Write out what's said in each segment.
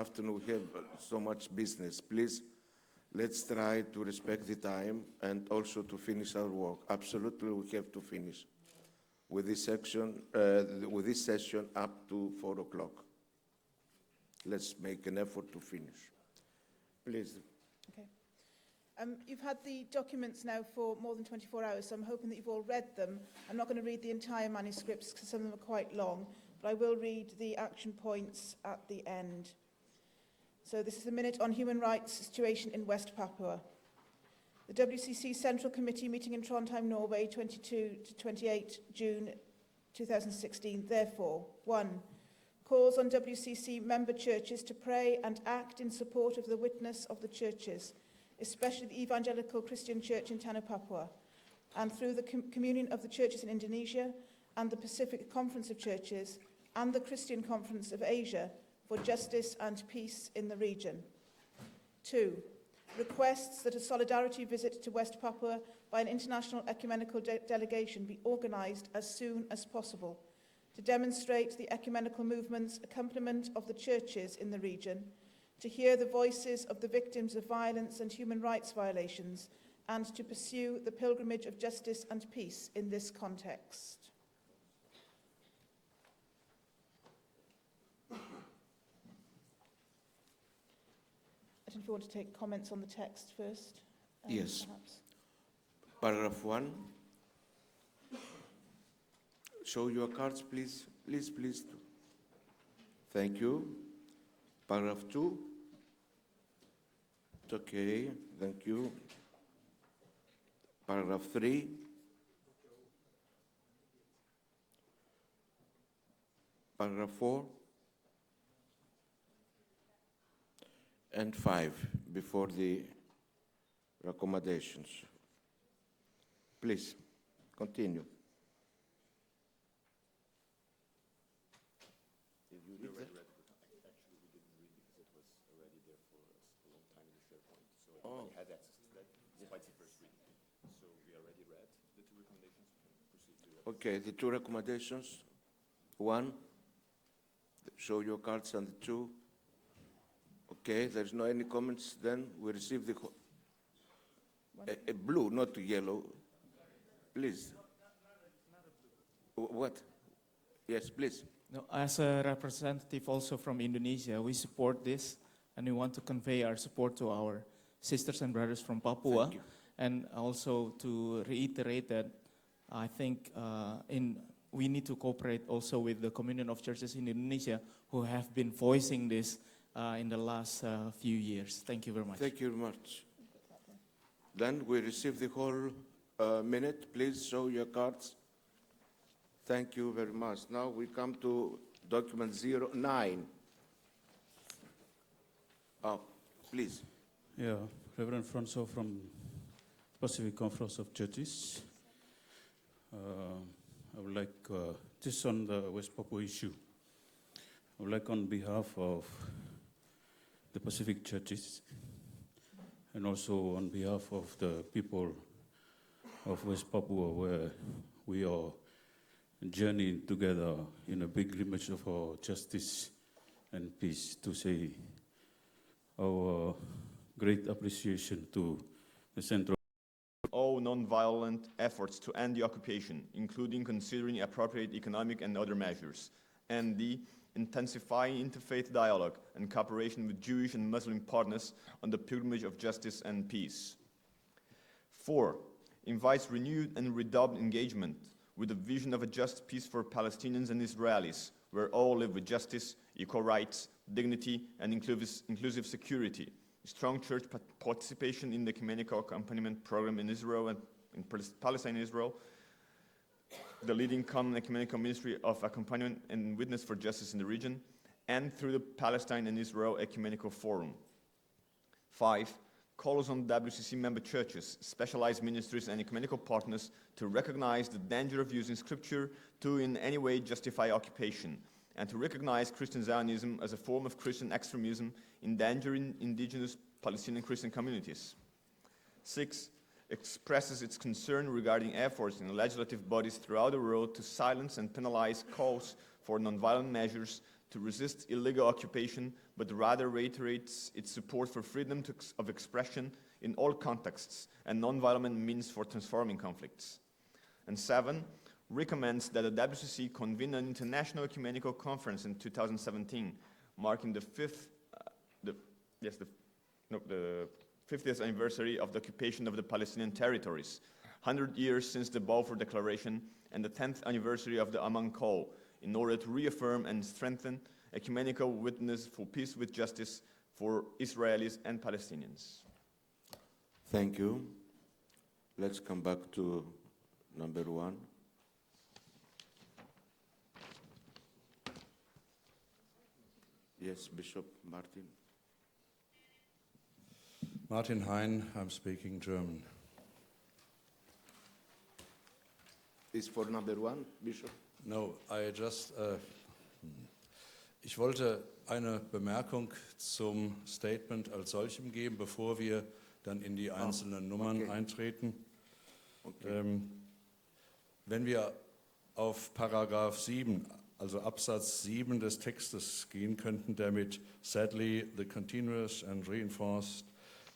afternoon we have so much business. Please, let's try to respect the time and also to finish our work. Absolutely, we have to finish with this section, with this session up to 4 o'clock. Let's make an effort to finish. Please. Okay. You've had the documents now for more than 24 hours, so I'm hoping that you've all read them. I'm not going to read the entire manuscripts because some of them are quite long, but I will read the action points at the end. So this is the minute on human rights situation in West Papua. The WCC Central Committee meeting in Trondheim, Norway, 22 to 28 June 2016. Therefore, 1. Calls on WCC member churches to pray and act in support of the witness of the churches, especially the Evangelical Christian Church in Tannu Papua, and through the Communion of the Churches in Indonesia and the Pacific Conference of Churches and the Christian Conference of Asia for justice and peace in the region. 2. Requests that a solidarity visit to West Papua by an international ecumenical delegation be organised as soon as possible to demonstrate the ecumenical movement's accompaniment of the churches in the region, to hear the voices of the victims of violence and human rights violations, and to pursue the pilgrimage of justice and peace in this context. I don't know if you want to take comments on the text first. Yes. Perhaps. Paragraph 1. Show your cards, please. Please. Thank you. Paragraph 2. It's okay. Thank you. Paragraph 3. Paragraph 4. And 5 before the recommendations. Please, continue. You already read it. Actually, we didn't read because it was already there for a long time in the SharePoint. So everybody had access to that despite the first reading. So we already read the 2 recommendations. We can proceed to that. Okay, the 2 recommendations. 1, show your cards, and the 2. Okay, there's no any comments, then we receive the a blue, not yellow. Please. What? Yes, please. No, as a representative also from Indonesia, we support this, and we want to convey our support to our sisters and brothers from Papua. Thank you. And also to reiterate that I think we need to cooperate also with the Communion of Churches in Indonesia, who have been voicing this in the last few years. Thank you very much. Thank you very much. Then we receive the whole minute. Please show your cards. Thank you very much. Now we come to document 09. Oh, please. Yeah, Reverend Francois from Pacific Conference of Churches. I would like, just on the West Papua issue, I would like on behalf of the Pacific Churches and also on behalf of the people of West Papua, where we are journeying together in a big image of our justice and peace, to say our great appreciation to the Central. All non-violent efforts to end the occupation, including considering appropriate economic and other measures, and the intensifying interfaith dialogue and cooperation with Jewish and Muslim partners on the pilgrimage of justice and peace. 4. Invites renewed and redoubled engagement with the vision of a just peace for Palestinians and Israelis, where all live with justice, equal rights, dignity, and inclusive security. Strong church participation in the ecumenical accompaniment program in Israel and in Palestine and Israel, the leading common ecumenical ministry of accompaniment and witness for justice in the region, and through the Palestine and Israel Ecumenical Forum. 5. Calls on WCC member churches, specialized ministries, and ecumenical partners to recognize the danger of using scripture to in any way justify occupation, and to recognize Christian Zionism as a form of Christian extremism endangering indigenous Palestinian Christian communities. 6. Expresses its concern regarding efforts in legislative bodies throughout the world to silence and penalize calls for nonviolent measures to resist illegal occupation, but rather reiterates its support for freedom of expression in all contexts and non-violent means for transforming conflicts. And 7, recommends that the WCC convene an international ecumenical conference in 2017, marking the 50th anniversary of the occupation of the Palestinian territories, 100 years since the Balfour Declaration, and the 10th anniversary of the Amman Call, in order to reaffirm and strengthen ecumenical witness for peace with justice for Israelis and Palestinians. Thank you. Let's come back to number 1. Yes, Bishop Martin. Martin Hein, I'm speaking German. Is for number 1, Bishop? No, ich wollte eine Bemerkung zum Statement als solchem geben, bevor wir dann in die einzelnen Nummern eintreten. Okay. Wenn wir auf Paragraph 7, also Absatz 7 des Textes gehen könnten, der mit sadly the continuous and reinforced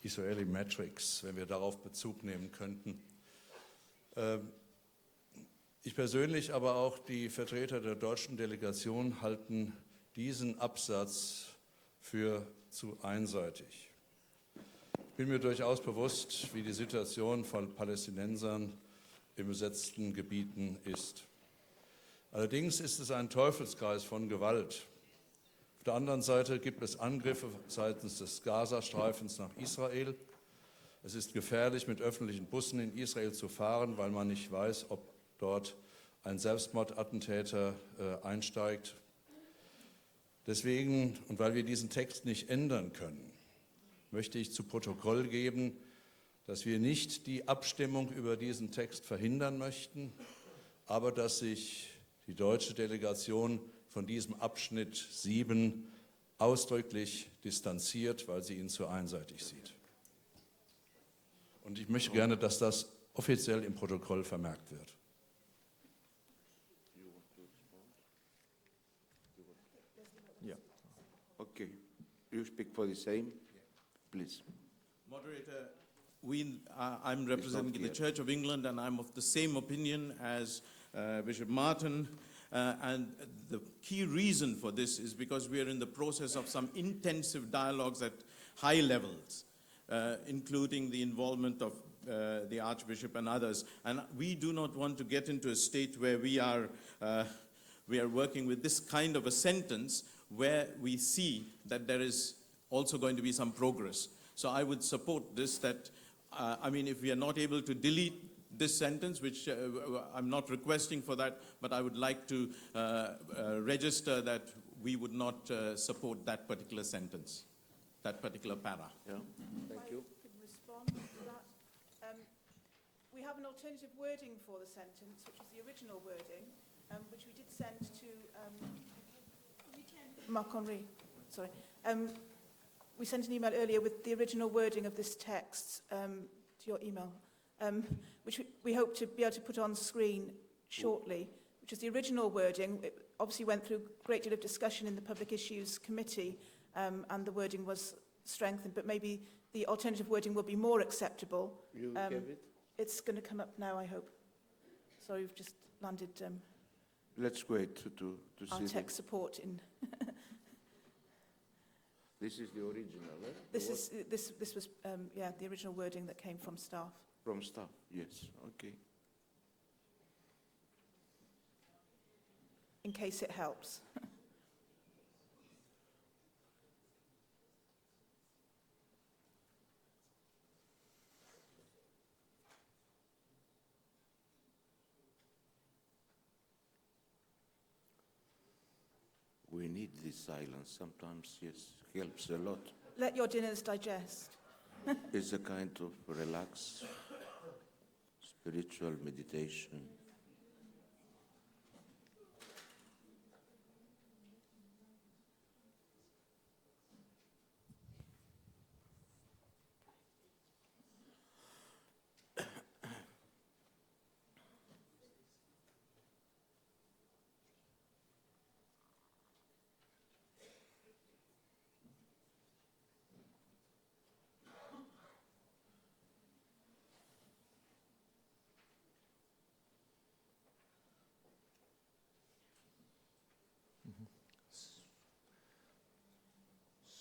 Israeli metrics, wenn wir darauf Bezug nehmen könnten. Ich persönlich, aber auch die Vertreter der deutschen Delegation halten diesen Absatz für zu einseitig. Ich bin mir durchaus bewusst, wie die Situation von Palästinensern in besetzten Gebieten ist. Allerdings ist es ein Teufelskreis von Gewalt. Auf der anderen Seite gibt es Angriffe seitens des Gazastreifens nach Israel. Es ist gefährlich, mit öffentlichen Bussen in Israel zu fahren, weil man nicht weiß, ob dort ein Selbstmordattentäter einsteigt. Deswegen, und weil wir diesen Text nicht ändern können, möchte ich zu Protokoll geben, dass wir nicht die Abstimmung über diesen Text verhindern möchten, aber dass sich die deutsche Delegation von diesem Abschnitt 7 ausdrücklich distanziert, weil sie ihn zu einseitig sieht. Und ich möchte gerne, dass das offiziell im Protokoll vermerkt wird. Yeah. Okay. You speak for the same, please. Moderator, I'm representing the clear. Church of England, and I'm of the same opinion as Bishop Martin. And the key reason for this is because we are in the process of some intensive dialogues at high levels, including the involvement of the Archbishop and others. And we do not want to get into a state where we are working with this kind of a sentence where we see that there is also going to be some progress. So I would support this, that, if we are not able to delete this sentence, which I'm not requesting for that, but I would like to register that we would not support that particular sentence, that particular para. Yeah. Thank you. I can respond to that. We have an alternative wording for the sentence, which is the original wording, which we did send to Marc Henri. Sorry. We sent an email earlier with the original wording of this text to your email, which we hope to be able to put on screen shortly, which is the original wording. It obviously went through a great deal of discussion in the Public Issues Committee, and the wording was strengthened, but maybe the alternative wording will be more acceptable. You have it? It's going to come up now, I hope. So we've just landed Let's wait to our see. tech support in. This is the original, eh? This was the original wording that came from staff. From staff, yes, okay. In case it helps. We need this silence. Sometimes, yes, helps a lot. Let your dinners digest. It's a kind of relaxed spiritual meditation.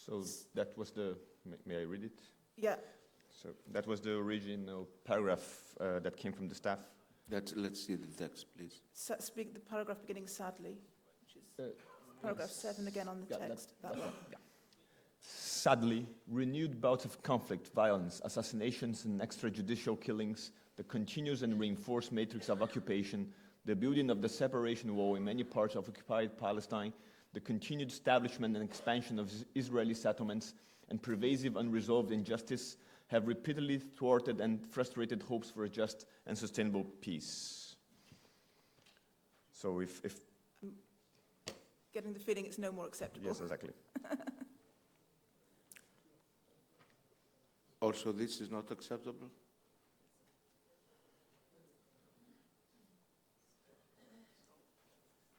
So that was the, may I read it? Yeah. So that was the original paragraph that came from the staff. Let's see the text, please. Speak the paragraph beginning sadly, which is paragraph 7 again on the Yeah, text. that's That one. yeah. Sadly, renewed bouts of conflict, violence, assassinations, and extrajudicial killings, the continuous and reinforced matrix of occupation, the building of the separation wall in many parts of occupied Palestine, the continued establishment and expansion of Israeli settlements, and pervasive unresolved injustice have repeatedly thwarted and frustrated hopes for a just and sustainable peace. So if Getting the feeling it's no more acceptable. yes, exactly. Also, this is not acceptable?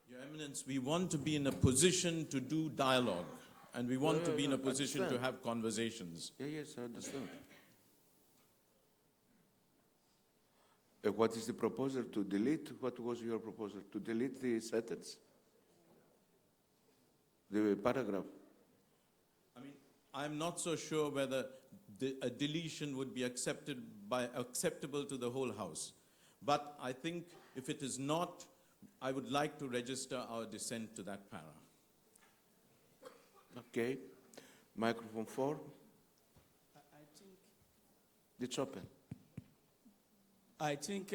Your Eminence, we want to be in a position to do dialogue, and we want to be in a position to understand. have conversations. Yeah, yes, I understand. What is the proposal? To delete? What was your proposal? To delete the sentence? The paragraph? I mean, I'm not so sure whether a deletion would be acceptable to the whole House. But I think if it is not, I would like to register our dissent to that para. Okay. Microphone 4. I think It's open. I think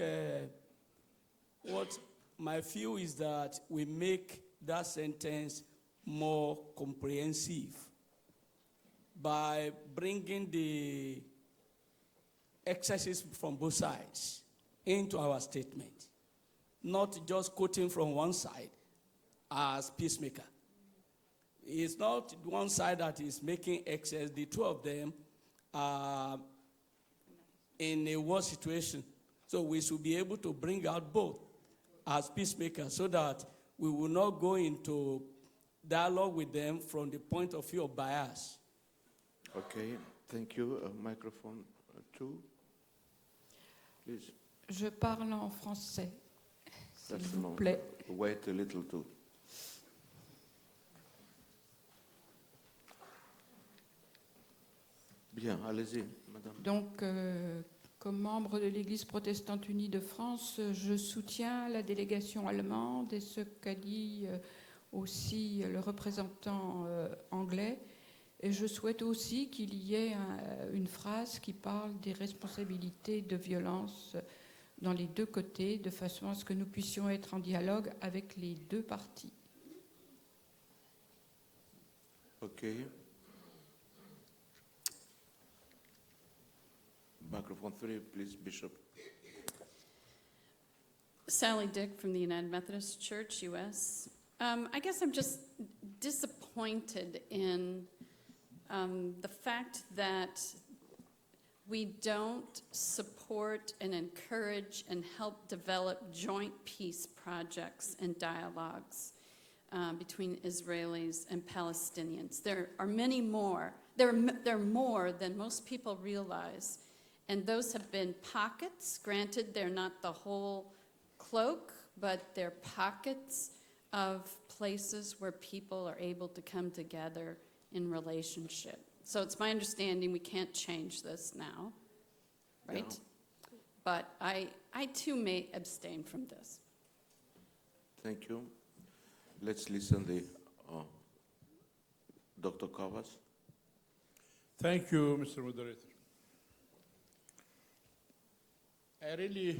what my view is that we make that sentence more comprehensive by bringing the excesses from both sides into our statement, not just quoting from one side as peacemaker. It's not one side that is making excess. The two of them are in a war situation. So we should be able to bring out both as peacemakers so that we will not go into dialogue with them from the point of view of bias. Okay, thank you. Microphone 2. Please. Je parle en français, s'il That's vous no. plaît. Wait a little too. Bien, allez-y, madame. Donc, comme membre de l'Église protestante unie de France, je soutiens la délégation allemande et ce qu'a dit aussi le représentant anglais. Et je souhaite aussi qu'il y ait une phrase qui parle des responsabilités de violence dans les deux côtés, de façon à ce que nous puissions être en dialogue avec les deux parties. Okay. Microphone 3, please, Bishop. Sally Dick from the United Methodist Church, U.S. I guess I'm just disappointed in the fact that we don't support and encourage and help develop joint peace projects and dialogues between Israelis and Palestinians. There are many more. There are more than most people realize. And those have been pockets. Granted, they're not the whole cloak, but they're pockets of places where people are able to come together in relationship. So it's my understanding we can't change this now, right? No. But I too may abstain from this. Thank you. Let's listen to Dr. Kovas. Thank you, Mr. Moderator. I really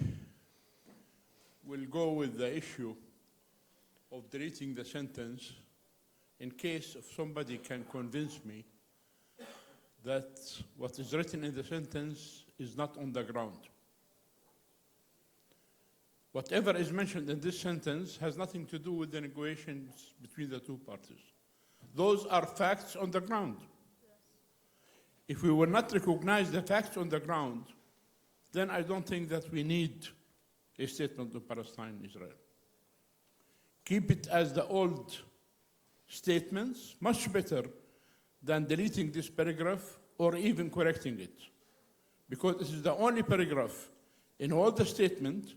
will go with the issue of deleting the sentence in case if somebody can convince me that what is written in the sentence is not on the ground. Whatever is mentioned in this sentence has nothing to do with the negotiations between the two parties. Those are facts on the ground. If we will not recognize the facts on the ground, then I don't think that we need a statement of Palestine and Israel. Keep it as the old statements, much better than deleting this paragraph or even correcting it. Because this is the only paragraph in all the statement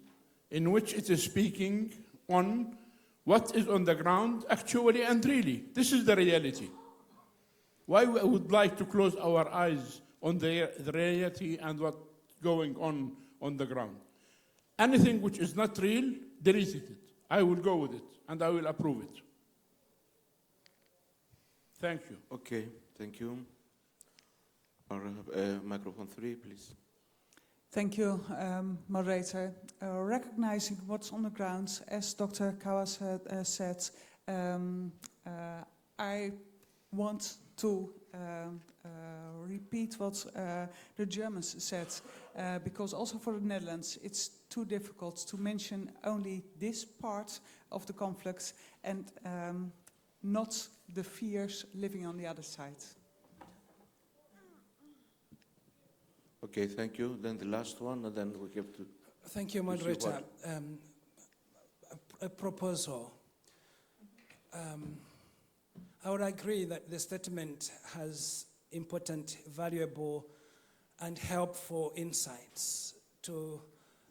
in which it is speaking on what is on the ground actually and really. This is the reality. Why we would like to close our eyes on the reality and what's going on the ground? Anything which is not real, delete it. I will go with it, and I will approve it. Thank you. Okay, thank you. Microphone 3, please. Thank you, moderator. Recognizing what's on the ground, as Dr. Kawas said, I want to repeat what the Germans said, because also for the Netherlands, it's too difficult to mention only this part of the conflict and not the fears living on the other side. Okay, thank you. Then the last one, and then we have to... Thank you, moderator. A proposal. I would agree that the statement has important, valuable, and helpful insights to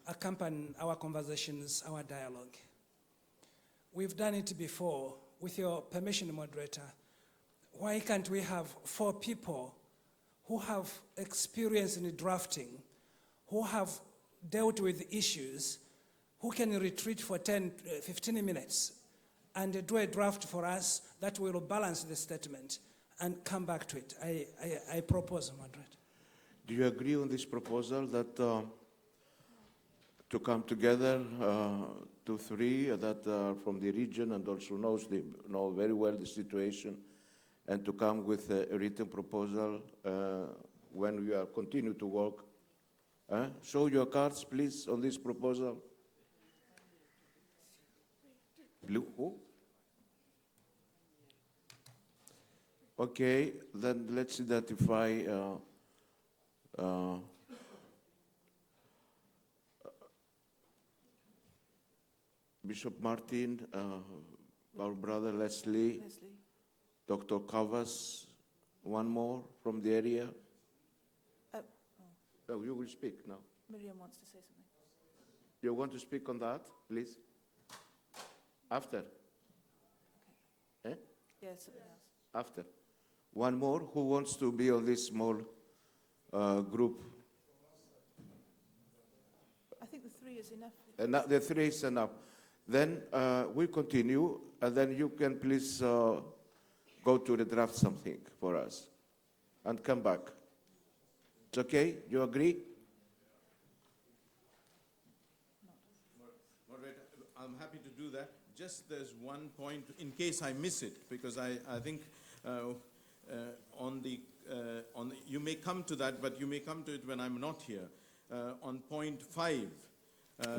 accompany our conversations, our dialogue. We've done it before. With your permission, moderator, why can't we have 4 people who have experience in drafting, who have dealt with issues, who can retreat for 10, 15 minutes and do a draft for us that will balance the statement and come back to it. I propose, moderator. Do you agree on this proposal that to come together, 2, 3 that are from the region and also know very well the situation, and to come with a written proposal when we are continue to work? Show your cards, please, on this proposal. Blue? Who? Okay, then let's identify Bishop Martin, our brother Leslie, Dr. Kavas, one more from the area. Oh, you will speak now. Miriam wants to say something. You want to speak on that, please? After? Okay. Yeah, something else. After. One more. Who wants to be on this small group? I think the 3 is enough. Enough, the 3 is enough. Then we continue, and then you can please go to the draft something for us and come back. It's okay? You agree? Moderator, I'm happy to do that. Just there's one point, in case I miss it, because I think you may come to that, but you may come to it when I'm not here. On point 5.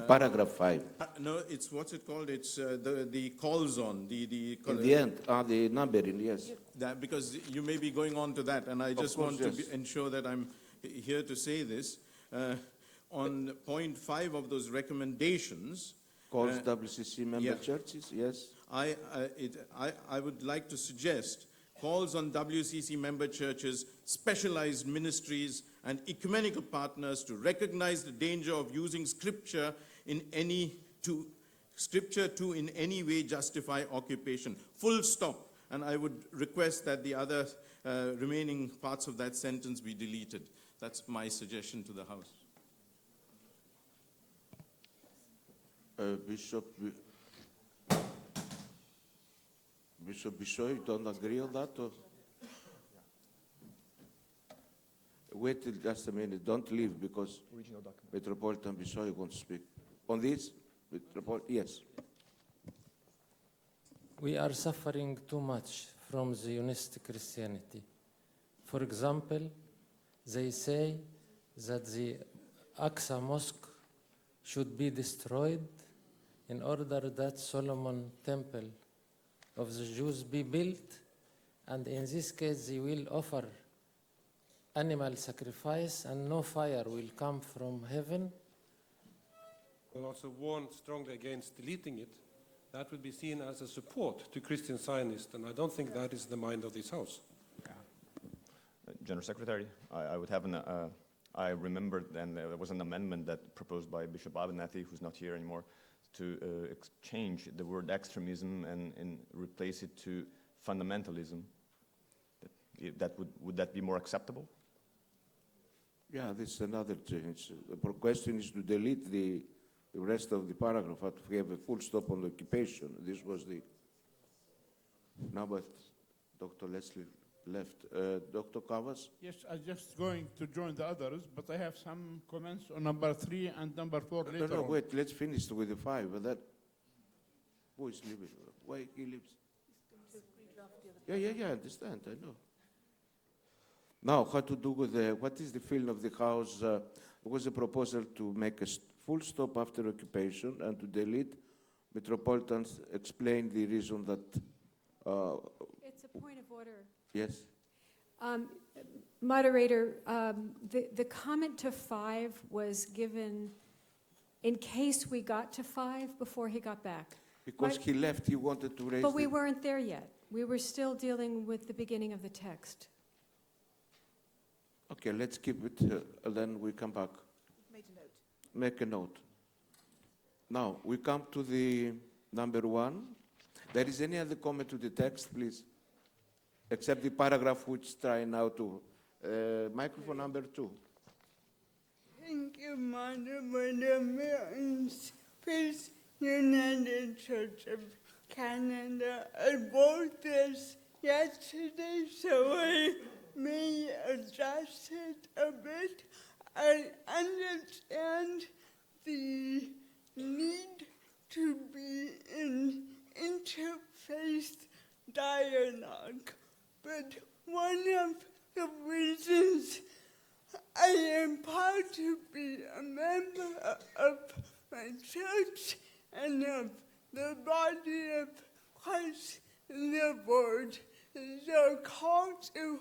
Paragraph 5. No, it's what's it called? It's the calls on the. In the end, the numbering, yes. That, because you may be going on to that, and I just want to ensure that I'm here to say this. On point 5 of those recommendations. Calls WCC member churches, yes. I would like to suggest calls on WCC member churches, specialized ministries, and ecumenical partners to recognize the danger of using scripture to in any way justify occupation. Full stop. And I would request that the other remaining parts of that sentence be deleted. That's my suggestion to the House. Bishop Bishoy, you don't agree on that? Or? Wait till just a minute. Don't leave because Metropolitan Bishoy wants to speak. On this? Yes. We are suffering too much from Zionist Christianity. For example, they say that the Aqsa Mosque should be destroyed in order that Solomon Temple of the Jews be built, and in this case they will offer animal sacrifice and no fire will come from heaven. We also warn strongly against deleting it. That would be seen as a support to Christian Zionists, and I don't think that is the mind of this House. General Secretary, I would have I remembered, and there was an amendment that proposed by Bishop Abernathy, who's not here anymore, to change the word extremism and replace it to fundamentalism. would that be more acceptable? Yeah, this is another change. The question is to delete the rest of the paragraph, but we have a full stop on the occupation. This was the... Now, but Dr. Leslie left. Dr. Kavas? Yes, I'm just going to join the others, but I have some comments on number 3 and number 4 later No, on. wait, let's finish with the 5. But that, who is leaving? Why he leaves? Yeah, I understand, I know. Now, how to do with the, what is the feeling of the House? There was a proposal to make a full stop after occupation and to delete metropolitans. Explain the reason that... It's a point of order. Yes. Moderator, the comment to 5 was given in case we got to 5 before he got back. Because he left, he wanted to raise But we weren't there yet. We were still dealing with the beginning of the text. Okay, let's keep it, then we come back. Made a note. Make a note. Now, we come to the number 1. There is any other comment to the text, please? Except the paragraph which try now to... microphone number 2. Thank you, Madam First United Church of Canada. I wrote this yesterday, so I may adjust it a bit. I understand the need to be in interfaith dialogue, but one of the reasons I am proud to be a member of my church and of the body of Christ in the world is a call to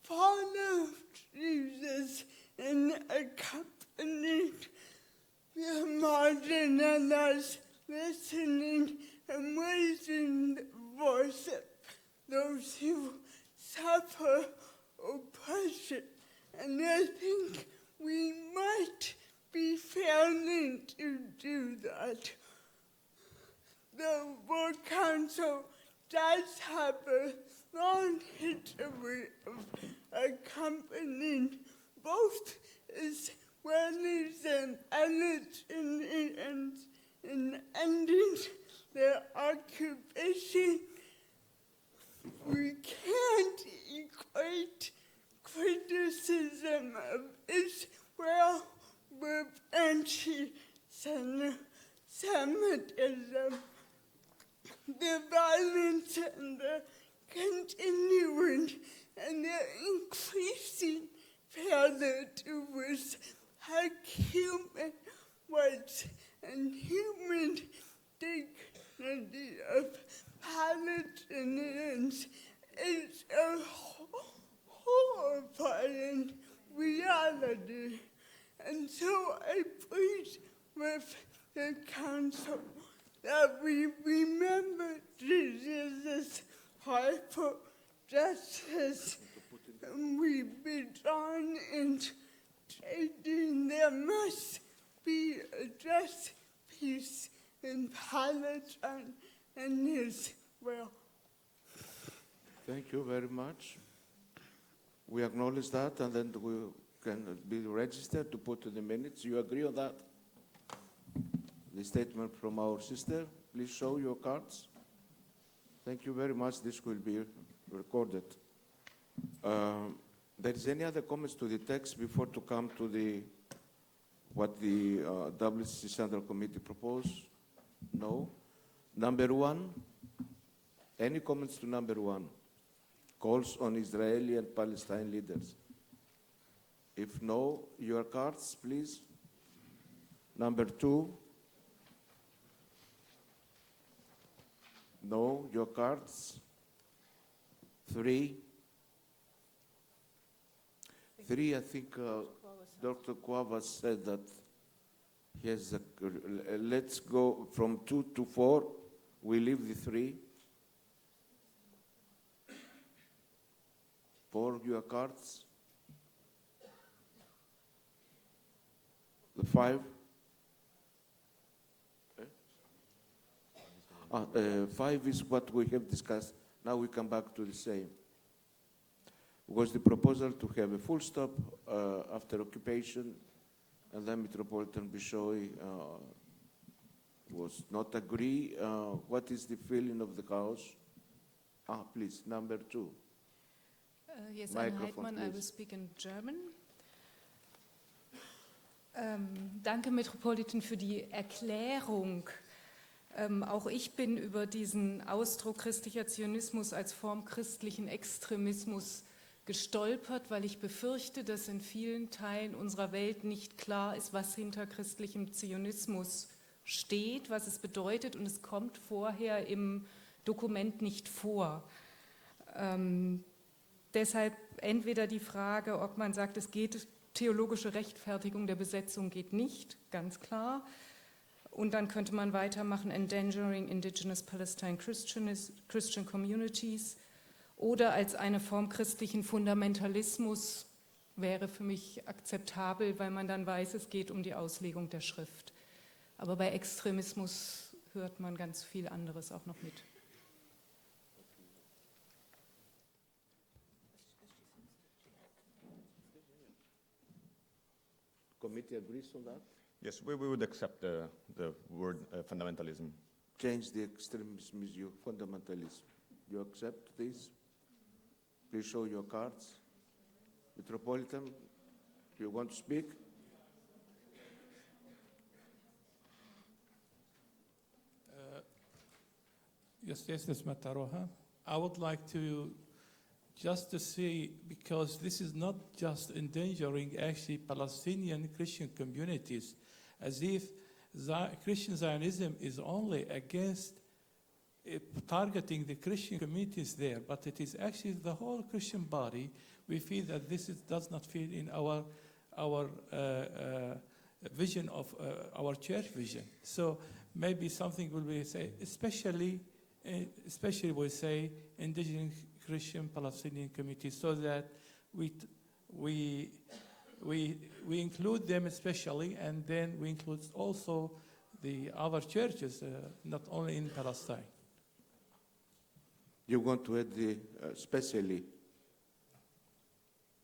follow Jesus and accompany the marginalized, listening and raising the voice of those who suffer oppression. And I think we might be failing to do that. The World Council does have a long history of accompanying both Israelis and Palestinians in ending their occupation. We can't equate criticism of Israel with anti-Semitism. The violence and the continuing and the increasing failure to respect human rights and human dignity of Palestinians is a horrifying reality. And so I plead with the Council that we remember Jesus' heart for justice, and we be drawn into stating there must be a just peace in Palestine and Israel. Thank you very much. We acknowledge that, and then we can be registered to put in the minutes. You agree on that? The statement from our sister. Please show your cards. Thank you very much. This will be recorded. There is any other comments to the text before to come to what the WCC Central Committee proposed? No. Number 1. Any comments to number 1? Calls on Israeli and Palestine leaders. If no, your cards, please. Number 2. No, your cards. 3. 3, I think Dr. Cuevas said that he has let's go from 2 to 4. We leave the 3. 4, your cards. The 5. 5 is what we have discussed. Now we come back to the same. was the proposal to have a full stop after occupation, and then Metropolitan Bishoy was not agree. What is the feeling of the House? Please, number 2. Yes, Anne Microphone, Heidmann, I will please. speak in German. Danke, Metropolitan, für die Erklärung. Auch ich bin über diesen Ausdruck christlicher Zionismus als Form christlichen Extremismus gestolpert, weil ich befürchte, dass in vielen Teilen unserer Welt nicht klar ist, was hinter christlichem Zionismus steht, was es bedeutet, und es kommt vorher im Dokument nicht vor. Deshalb entweder die Frage, ob man sagt, es geht, theologische Rechtfertigung der Besetzung geht nicht, ganz klar. Und dann könnte man weitermachen, endangering indigenous Palestine Christian communities. Oder als eine Form christlichen Fundamentalismus wäre für mich akzeptabel, weil man dann weiß, es geht um die Auslegung der Schrift. Aber bei Extremismus hört man ganz viel anderes auch noch mit. Committee agrees on that? Yes, we would accept the word fundamentalism. Change the extremism is your fundamentalism. You accept this? Please show your cards. Metropolitan, you want to speak? Yes, Mataroha. I would like to just to say, because this is not just endangering actually Palestinian Christian communities, as if Christian Zionism is only against targeting the Christian communities there, but it is actually the whole Christian body. We feel that this does not fit in our vision of our church vision. So maybe something will be say, especially we say indigenous Christian Palestinian communities, so that we include them especially, and then we include also the other churches, not only in Palestine. You want to add the especially?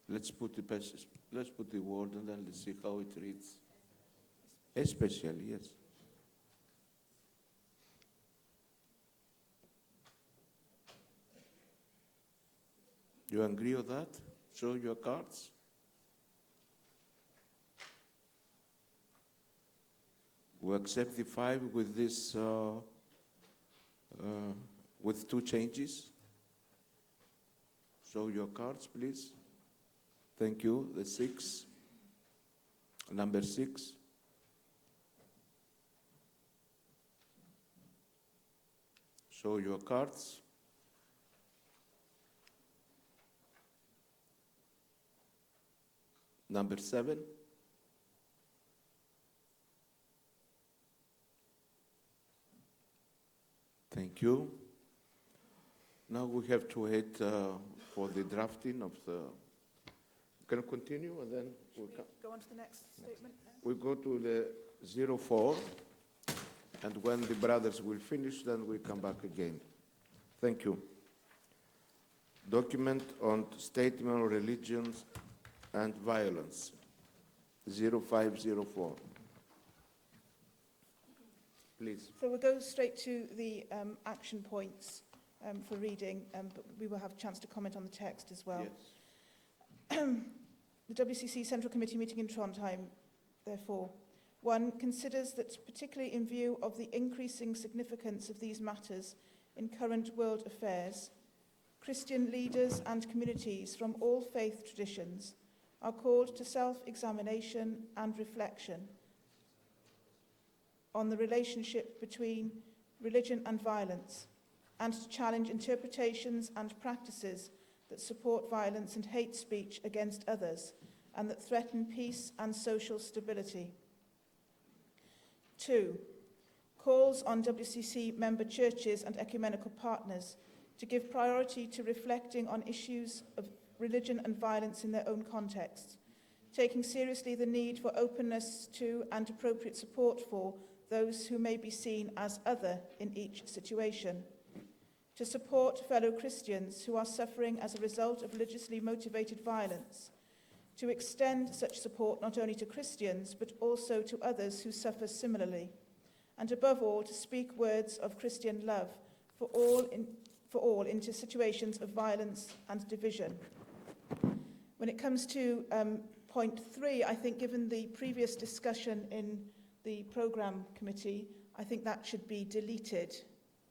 Let's put the word and then let's see how it reads. Especially, yes. You agree with that? Show your cards. We accept the 5 with this, with 2 changes. Show your cards, please. Thank you. The 6. Number 6. Show your cards. Number 7. Thank you. Now we have to wait for the drafting of the. Can I continue and then we'll go on to the next statement? we go to the 04, and when the brothers will finish, then we come back again. Thank you. Document on statement of religions and violence, 0504. Please. So we'll go straight to the action points for reading, but we will have a chance to comment on the text as well. Yes. The WCC Central Committee meeting in Trondheim, therefore, 1, considers that particularly in view of the increasing significance of these matters in current world affairs, Christian leaders and communities from all faith traditions are called to self-examination and reflection on the relationship between religion and violence, and to challenge interpretations and practices that support violence and hate speech against others and that threaten peace and social stability. 2, calls on WCC member churches and ecumenical partners to give priority to reflecting on issues of religion and violence in their own contexts, taking seriously the need for openness to and appropriate support for those who may be seen as other in each situation, to support fellow Christians who are suffering as a result of religiously motivated violence, to extend such support not only to Christians but also to others who suffer similarly, and above all to speak words of Christian love for all into situations of violence and division. When it comes to point 3, I think given the previous discussion in the programme committee, I think that should be deleted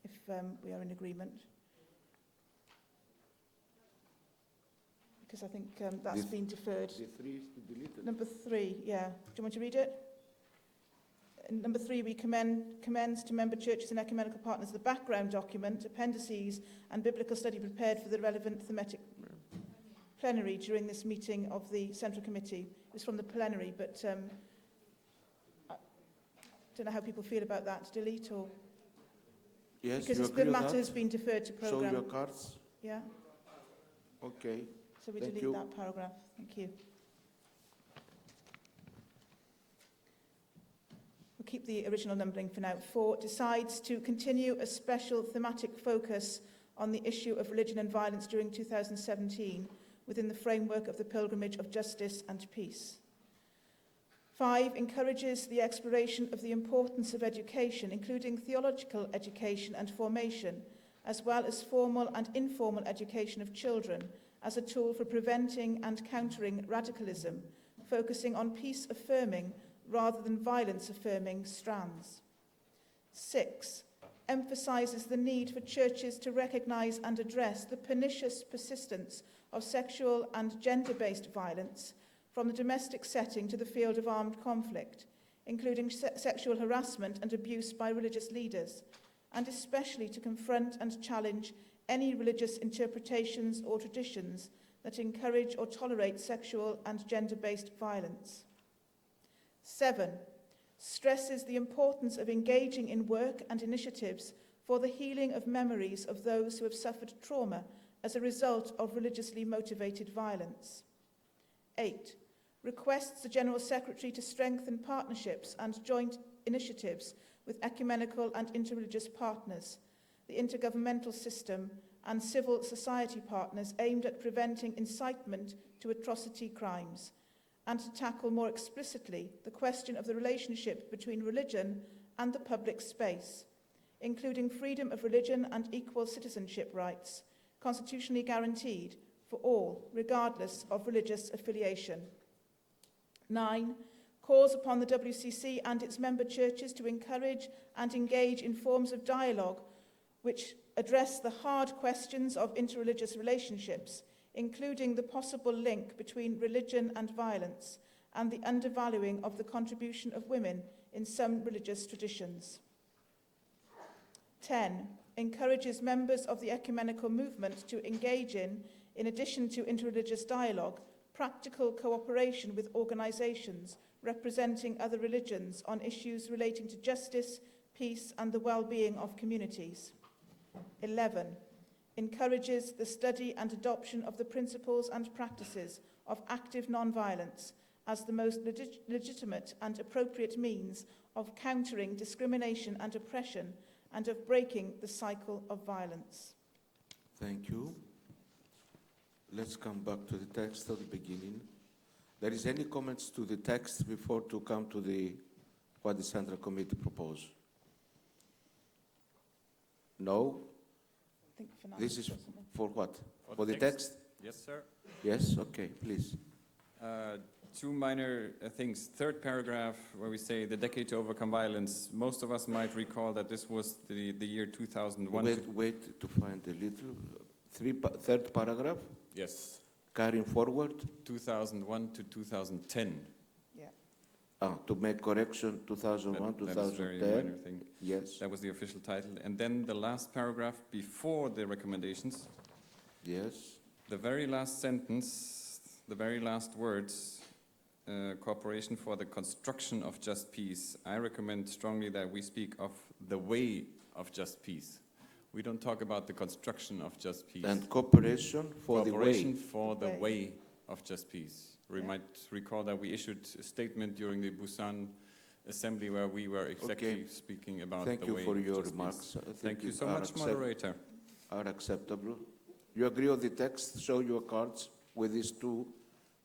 if we are in agreement. Because I think that's been deferred. The 3 is deleted. Number 3, yeah. Do you want me to read it? In number 3, we commends to member churches and ecumenical partners the background document, appendices and biblical study prepared for the relevant thematic plenary during this meeting of the Central Committee. It was from the plenary, but I don't know how people feel about that. Delete or... Yes, because you the agree with matter that? has been deferred to programme. Show your cards. Yeah. Okay. So we Thank delete you. that paragraph. Thank you. We'll keep the original numbering for now. 4, decides to continue a special thematic focus on the issue of religion and violence during 2017 within the framework of the Pilgrimage of Justice and Peace. 5, encourages the exploration of the importance of education, including theological education and formation, as well as formal and informal education of children, as a tool for preventing and countering radicalism, focusing on peace-affirming rather than violence-affirming strands. 6, emphasises the need for churches to recognise and address the pernicious persistence of sexual and gender-based violence from the domestic setting to the field of armed conflict, including sexual harassment and abuse by religious leaders, and especially to confront and challenge any religious interpretations or traditions that encourage or tolerate sexual and gender-based violence. 7, stresses the importance of engaging in work and initiatives for the healing of memories of those who have suffered trauma as a result of religiously motivated violence. 8, requests the General Secretary to strengthen partnerships and joint initiatives with ecumenical and interreligious partners, the intergovernmental system and civil society partners aimed at preventing incitement to atrocity crimes, and to tackle more explicitly the question of the relationship between religion and the public space, including freedom of religion and equal citizenship rights, constitutionally guaranteed for all, regardless of religious affiliation. 9, calls upon the WCC and its member churches to encourage and engage in forms of dialogue which address the hard questions of interreligious relationships, including the possible link between religion and violence and the undervaluing of the contribution of women in some religious traditions. 10, encourages members of the ecumenical movement to engage in addition to interreligious dialogue, practical cooperation with organisations representing other religions on issues relating to justice, peace and the well-being of communities. 11, encourages the study and adoption of the principles and practices of active non-violence as the most legitimate and appropriate means of countering discrimination and oppression and of breaking the cycle of violence. Thank you. Let's come back to the text at the beginning. There is any comments to the text before to come to what the Central Committee proposed? No? I think This is for what? For the text? text? Yes, sir. Yes, okay, please. Two minor things. Third paragraph, where we say the decade to overcome violence. Most of us might recall that this was the year 2001. Wait to find a little. Third paragraph? Yes. Carrying forward? 2001 to 2010. Yeah. To make correction, 2001, That is 2010. a very minor thing. Yes. That was the official title. And then the last paragraph before the recommendations. Yes. The very last sentence, the very last words, cooperation for the construction of just peace. I recommend strongly that we speak of the way of just peace. We don't talk about the construction of just peace. And cooperation for the way. Cooperation for the way of just peace. We might recall that we issued a statement during the Busan Assembly where we were exactly speaking about the way. Thank you for your of just remarks. peace. Thank you so much, moderator. are acceptable. You agree on the text? Show your cards with these two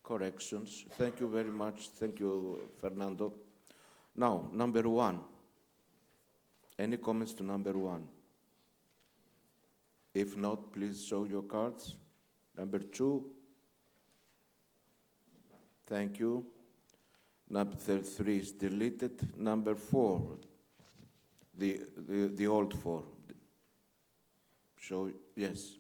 corrections. Thank you very much. Thank you, Fernando. Now, number 1. Any comments to number 1? If not, please show your cards. Number 2. Thank you. Number 3 is deleted. Number 4, the old 4. Show, yes.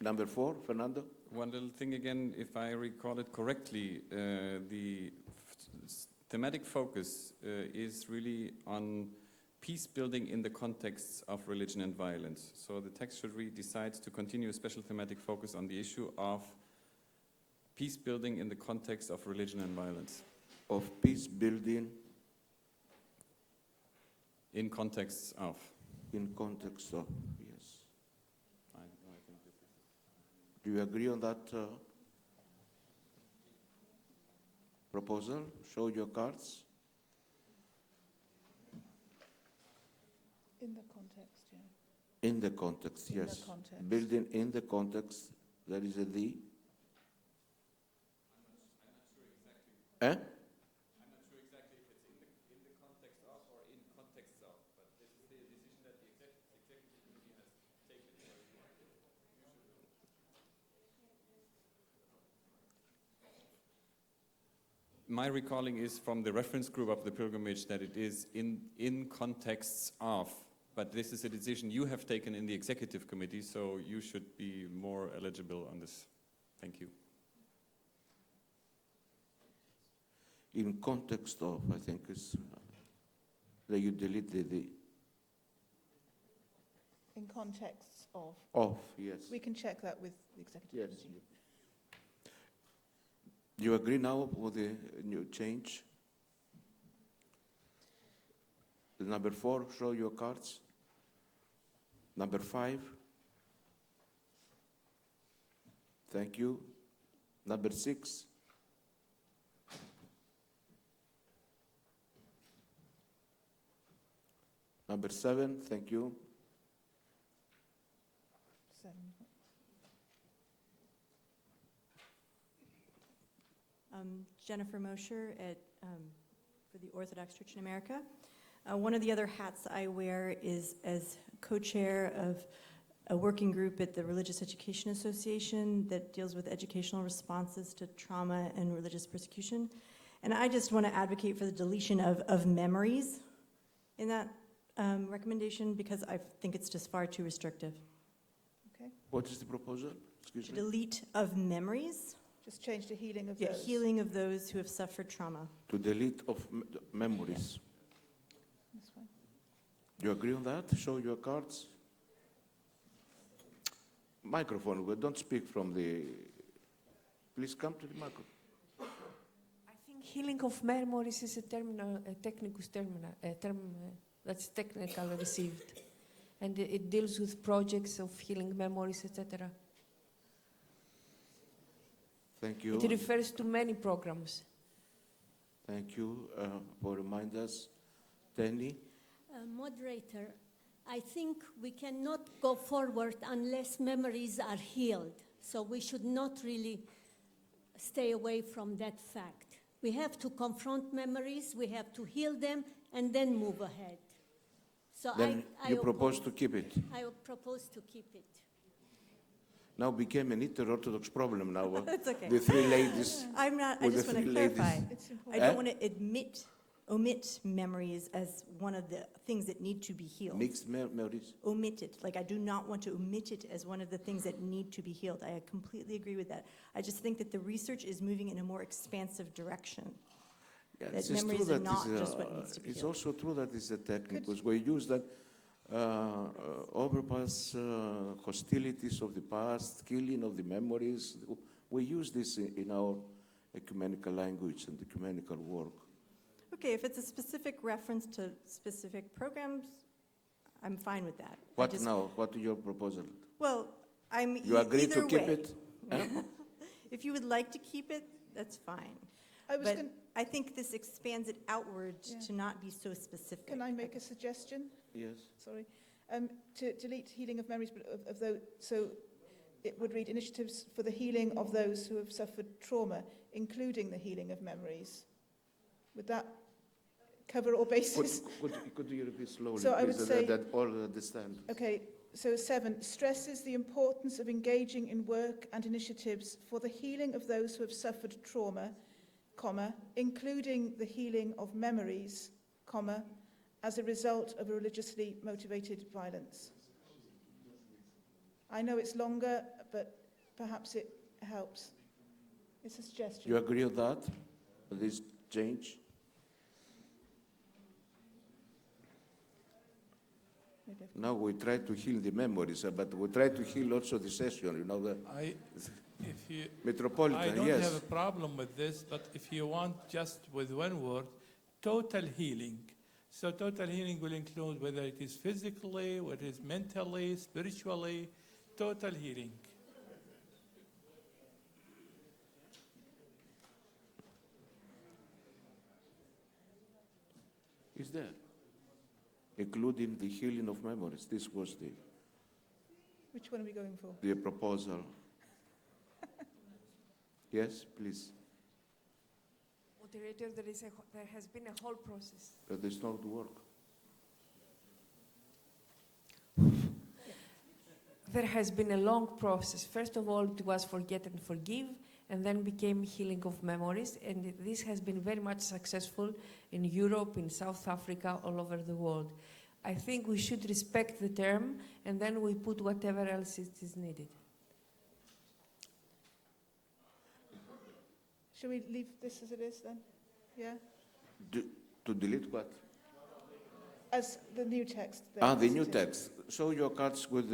Number 4, Fernando? One little thing again, if I recall it correctly, the thematic focus is really on peace building in the context of religion and violence. So the text should read, decides to continue a special thematic focus on the issue of peace building in the context of religion and violence. Of peace building? In contexts of. In context of, yes. I think this is... Do you agree on that proposal? Show your cards. In the context, yeah. In the context, In the yes. context. Building in the context, there is a the. Eh? I'm not sure exactly if it's in the context of or in contexts of, but this is the decision that the executive committee has taken. My recalling is from the reference group of the pilgrimage that it is in contexts of, but this is a decision you have taken in the executive committee, so you should be more eligible on this. Thank you. In context of, I think, is that you delete the. In contexts of. Of, yes. We can check that with the executive Yes. committee. Do you agree now with the new change? The number 4, show your cards. Number 5. Thank you. Number 6. Number 7, thank you. 7. Jennifer Mosher for the Orthodox Church in America. One of the other hats I wear is as co-chair of a working group at the Religious Education Association that deals with educational responses to trauma and religious persecution. And I just want to advocate for the deletion of memories in that recommendation because I think it's just far too restrictive. Okay. What is the proposal? Excuse To me. delete of memories. Just change to healing of Yeah, those. healing of those who have suffered trauma. To delete of memories. That's fine. Do you agree on that? Show your cards. Microphone. Don't speak from the. Please come to the microphone. I think healing of memories is a term that's technically received, and it deals with projects of healing memories, etc. Thank you. It refers to many programs. Thank you for reminding us. Tenny? Moderator, I think we cannot go forward unless memories are healed. So we should not really stay away from that fact. We have to confront memories, we have to heal them, and then move ahead. So Then I you propose to keep it. I would propose to keep it. Now became an inter-Orthodox problem now. That's okay. The 3 ladies. I'm not, I with just the want to 3 ladies. clarify. I Eh? don't want to omit memories as one of the things that need to be healed. Mixed memories. Omit it. Like I do not want to omit it as one of the things that need to be healed. I completely agree with that. I just think that the research is moving in a more expansive direction. Yeah, That it's true memories are that not it's, just what needs to be It's healed. also true that it's a technique, because we use that overpass hostilities of the past, killing of the memories. We use this in our ecumenical language and ecumenical work. Okay, if it's a specific reference to specific programs, I'm fine with that. What now? What is your proposal? Well, I'm You agree either to keep way. it? Eh? If you would like to keep it, that's fine. I was But gon- I think this expands it outward Yeah. to not be so specific. Can I make a suggestion? Yes. Sorry. To delete healing of memories of those, so it would read initiatives for the healing of those who have suffered trauma, including the healing of memories. Would that cover all bases? Could you repeat slowly, So please, I would say, that all understand? okay, so 7, stresses the importance of engaging in work and initiatives for the healing of those who have suffered trauma, comma, including the healing of memories, comma, as a result of a religiously motivated violence. I know it's longer, but perhaps it helps. It's a suggestion. You agree with that, with this change? Now we try to heal the memories, but we try to heal also the session, you know. Metropolitan, I don't yes. have a problem with this, but if you want just with one word, total healing. So total healing will include whether it is physically, whether it is mentally, spiritually, total healing. Is there? Including the healing of memories. This was Which one are we going for? the proposal. Yes, please. Moderator, there has been a whole process. This not work. There has been a long process. First of all, it was forget and forgive, and then became healing of memories. And this has been very much successful in Europe, in South Africa, all over the world. I think we should respect the term, and then we put whatever else is needed. Shall we leave this as it is then? Yeah? To delete what? As the new text. Then, The as new it is. text. Show your cards with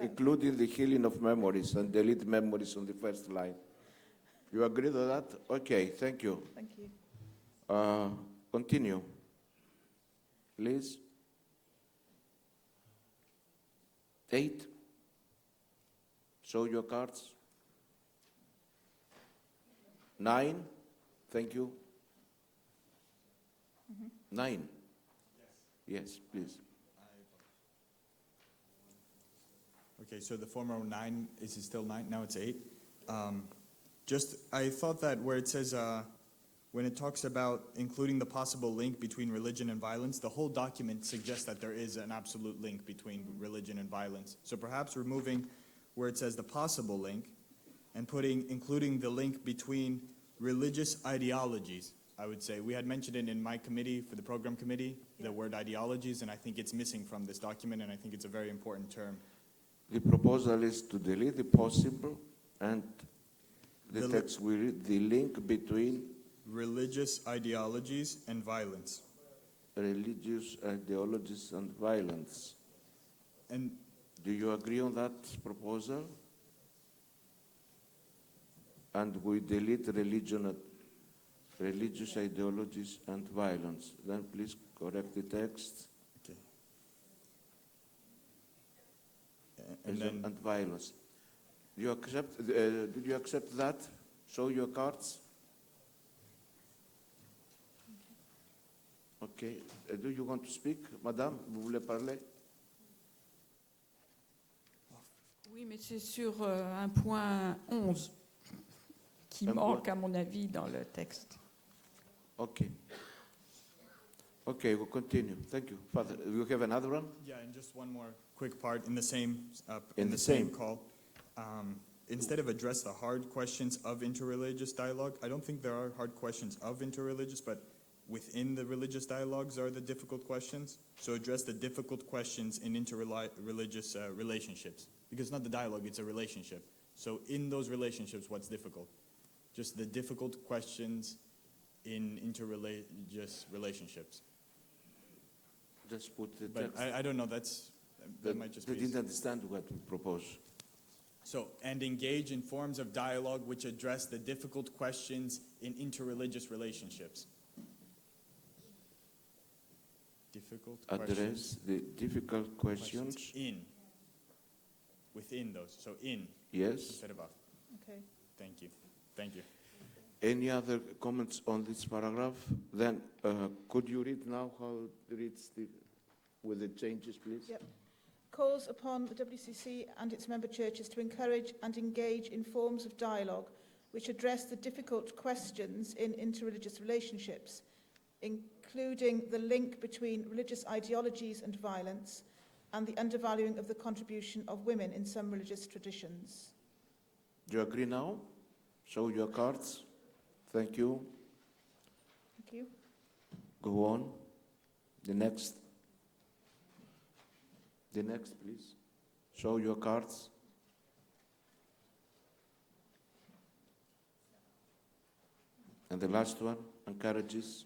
including the healing of memories and delete memories on the first line. You agree with that? Okay, thank you. Thank you. Continue. Please. 8. Show your cards. 9. Thank you. 9. Yes, please. Okay, so the former 9, is it still 9? Now it's 8. I thought that where it says, when it talks about including the possible link between religion and violence, the whole document suggests that there is an absolute link between religion and violence. So perhaps removing where it says the possible link and including the link between religious ideologies, I would say. We had mentioned it in my committee, for the program committee, the word ideologies, and I think it's missing from this document, and I think it's a very important term. The proposal is to delete the possible and the text we read, the link between religious ideologies and violence. Religious ideologies and violence. And do you agree on that proposal? And we delete religious ideologies and violence. Then please correct the text. Okay. And violence. Do you accept? Did you accept that? Show your cards. Okay. Do you want to speak, Madame? Vous voulez parler? Oui, mais c'est sur un point 11 qui manque, à mon avis, dans le texte. Okay. Okay, we'll continue. Thank you. Father, you have another one? Yeah, and just one more quick part in the same In the same call. Instead of address the hard questions of interreligious dialogue, I don't think there are hard questions of interreligious, but within the religious dialogues are the difficult questions. So address the difficult questions in interreligious relationships. Because it's not the dialogue, it's a relationship. So in those relationships, what's difficult? Just the difficult questions in interreligious relationships. Just put the But text. I don't know, that might just They be... didn't understand what we propose. So, and engage in forms of dialogue which address the difficult questions in interreligious relationships. Difficult questions. Address the difficult questions. Within those. So in. Yes. Instead of of. Okay. Thank you. Thank you. Any other comments on this paragraph? Then could you read now how it reads with the changes, please? Yep. calls upon the WCC and its member churches to encourage and engage in forms of dialogue which address the difficult questions in interreligious relationships, including the link between religious ideologies and violence and the undervaluing of the contribution of women in some religious traditions. Do you agree now? Show your cards. Thank you. Thank you. Go on. The next. The next, please. Show your cards. And the last one, encourages.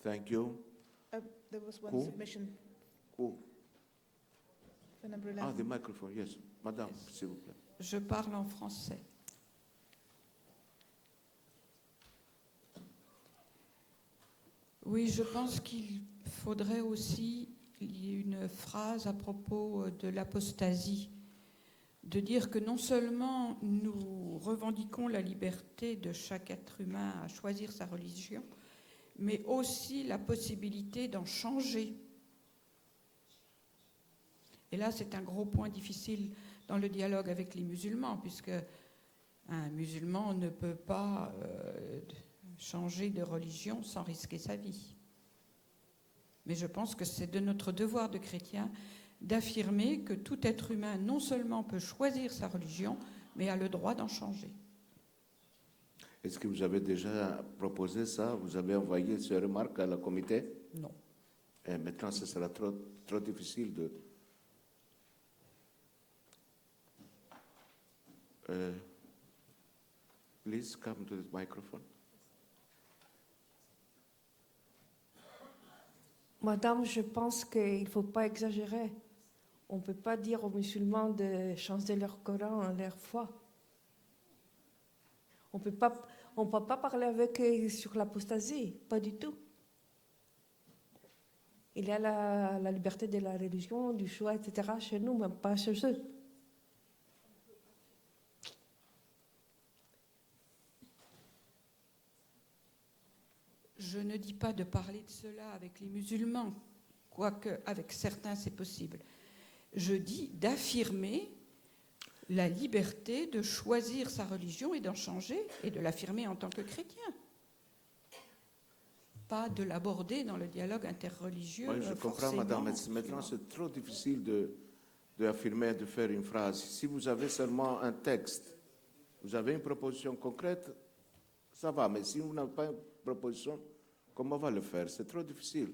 Thank you. There was one Who? submission Who? for number Ah, 11. the microphone, yes. Madame, s'il vous plaît. Je parle en français. Oui, je pense qu'il faudrait aussi une phrase à propos de l'apostasie, de dire que non seulement nous revendiquons la liberté de chaque être humain à choisir sa religion, mais aussi la possibilité d'en changer. Et là, c'est un gros point difficile dans le dialogue avec les musulmans, puisque un musulman ne peut pas changer de religion sans risquer sa vie. Mais je pense que c'est de notre devoir de chrétien d'affirmer que tout être humain non seulement peut choisir sa religion, mais a le droit d'en changer. Est-ce que vous avez déjà proposé ça? Vous avez envoyé ces remarques à la comité? Non. Et maintenant, ce sera trop difficile de... Please come to the microphone. Madame, je pense qu'il ne faut pas exagérer. On ne peut pas dire aux musulmans de changer leur Coran, leur foi. On ne peut pas parler avec eux sur l'apostasie, pas du tout. Il y a la liberté de la religion, du choix, etc. chez nous, mais pas chez eux. Je ne dis pas de parler de cela avec les musulmans, quoique avec certains c'est possible. Je dis d'affirmer la liberté de choisir sa religion et d'en changer, et de l'affirmer en tant que chrétien. Pas de l'aborder dans le dialogue interreligieux. Oui, je comprends, madame, mais maintenant c'est trop difficile d'affirmer, de faire une phrase. Si vous avez seulement un texte, vous avez une proposition concrète, ça va, mais si vous n'avez pas une proposition, comment on va le faire? C'est trop difficile.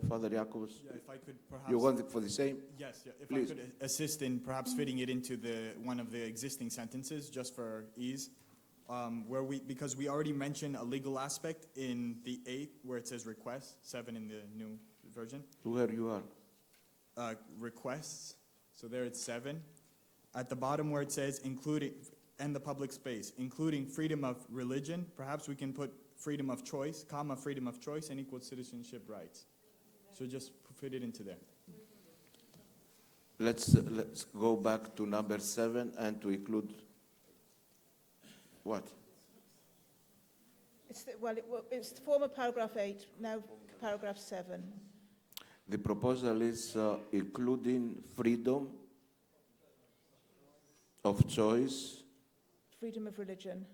Father Jacobs, Yeah, if I could perhaps, you want it for the same? Yes, yeah, if Please. I could assist in perhaps fitting it into one of the existing sentences, just for ease, because we already mentioned a legal aspect in the 8 where it says request, 7 in the new version. Where you are? Requests, so there it's 7. At the bottom where it says including, and the public space, including freedom of religion, perhaps we can put freedom of choice, comma, freedom of choice, and equal citizenship rights. So just fit it into there. Let's go back to number 7 and to include what? It's it's the former paragraph 8, now paragraph 7. The proposal is including freedom of choice, Freedom of religion.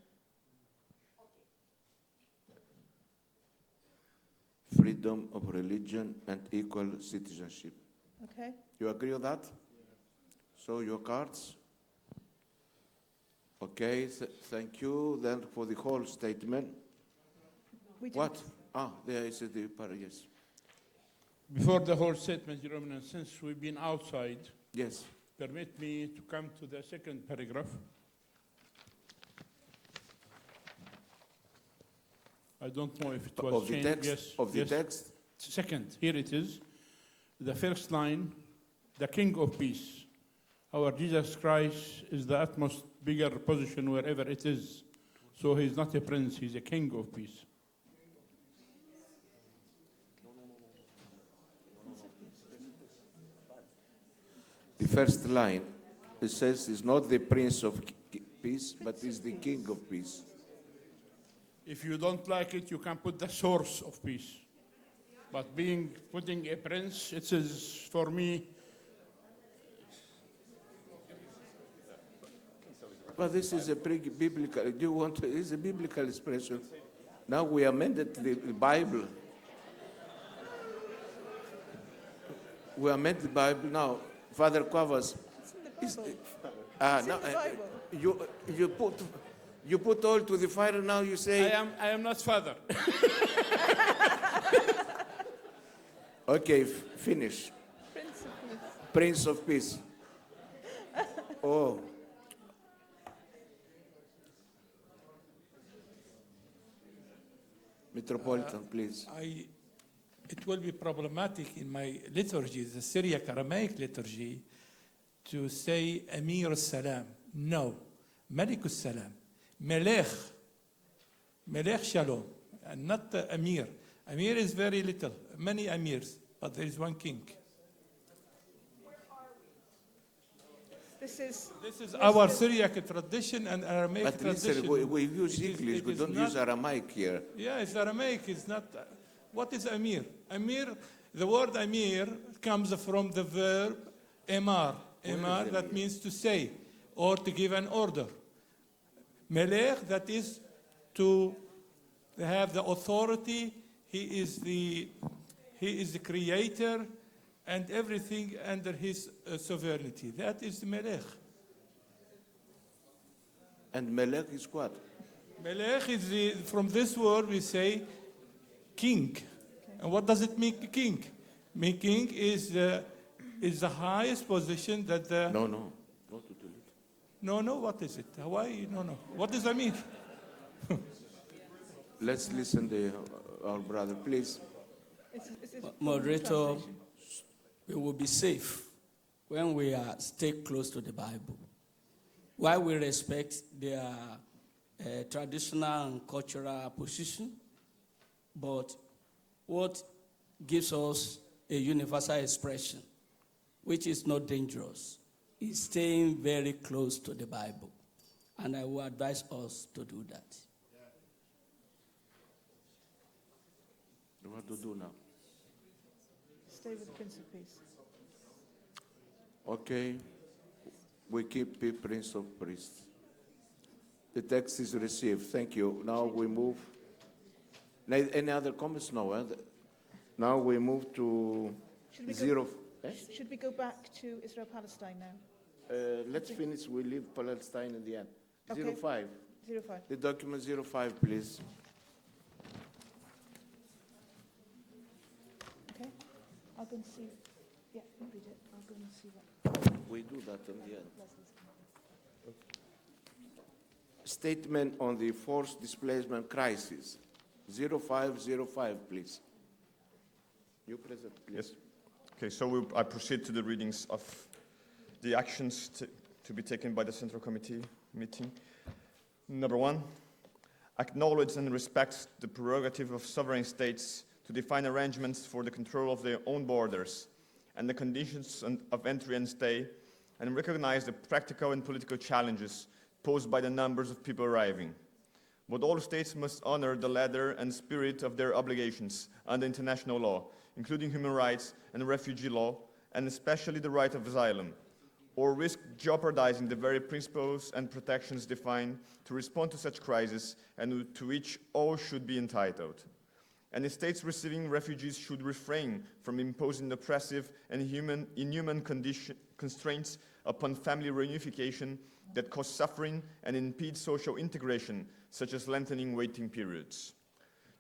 freedom of religion, and equal citizenship. Okay. You agree with that? Show your cards. Okay, thank you. Then for the whole statement. What? Ah, there is the yes. Before the whole statement, Your Eminence, since we've been outside, yes, permit me to come to the second paragraph. I don't know if it was of the changed. text. Yes, Of the yes. text. Second, here it is. The first line, the King of Peace. Our Jesus Christ is the utmost bigger position wherever it is. So he's not a prince, he's a King of Peace. The first line, it says, is not the Prince of Peace, but is the King of Peace. If you don't like it, you can put the source of peace. But putting a prince, it is for me. But this is a biblical. Do you want to? It's a biblical expression. Now we amended the Bible. We amend the Bible now. Father Quavas. It's in the Bible. Now, in the Bible. you put oil to the fire. Now you say. I am not father. Okay, finish. Prince of Peace. Prince of Peace. Oh. Metropolitan, please. It will be problematic in my liturgy, the Syriac Aramaic liturgy, to say Amir al-Salam. No. Malik al-Salam. Melech. Melech Shalom. And not Amir. Amir is very little. Many Amirs. But there is one king. This is our Syriac tradition and Aramaic But tradition. listen, we use English. We don't use Aramaic here. Yeah, it's Aramaic. It's not. What is Amir? Amir, the word Amir comes from the verb emar. Emar, that means to say or to give an order. Melech, that is to have the authority. He is the creator and everything under his sovereignty. That is the Melech. And Melech is what? Melech is from this word we say king. And what does it mean, king? Mean king is the highest position that the... No. Not to do it. No, what is it? Hawaii? No. What does that mean? Let's listen to our brother, please. Moderator, we will be safe when we stay close to the Bible. While we respect their traditional and cultural position, but what gives us a universal expression, which is not dangerous, is staying very close to the Bible. And I will advise us to do that. What to do now? Stay with the Prince of Peace. Okay. We keep the Prince of Priests. The text is received. Thank you. Now we move. Any other comments? No. Now we move to zero. Should we go back to Israel-Palestine now? Let's finish. We leave Palestine in the end. Okay. 05. 05. The document 05, please. Okay. I'll go and see. Yeah, you read it. I'll go and see that. We do that in the end. Statement on the forced displacement crisis. 0505, please. You present, please. Yes. Okay, so I proceed to the readings of the actions to be taken by the Central Committee meeting. Number 1, acknowledge and respect the prerogative of sovereign states to define arrangements for the control of their own borders and the conditions of entry and stay, and recognize the practical and political challenges posed by the numbers of people arriving. But all states must honor the letter and spirit of their obligations under international law, including human rights and refugee law, and especially the right of asylum, or risk jeopardizing the very principles and protections defined to respond to such crises and to which all should be entitled. And the states receiving refugees should refrain from imposing oppressive and inhuman constraints upon family reunification that cause suffering and impede social integration, such as lengthening waiting periods.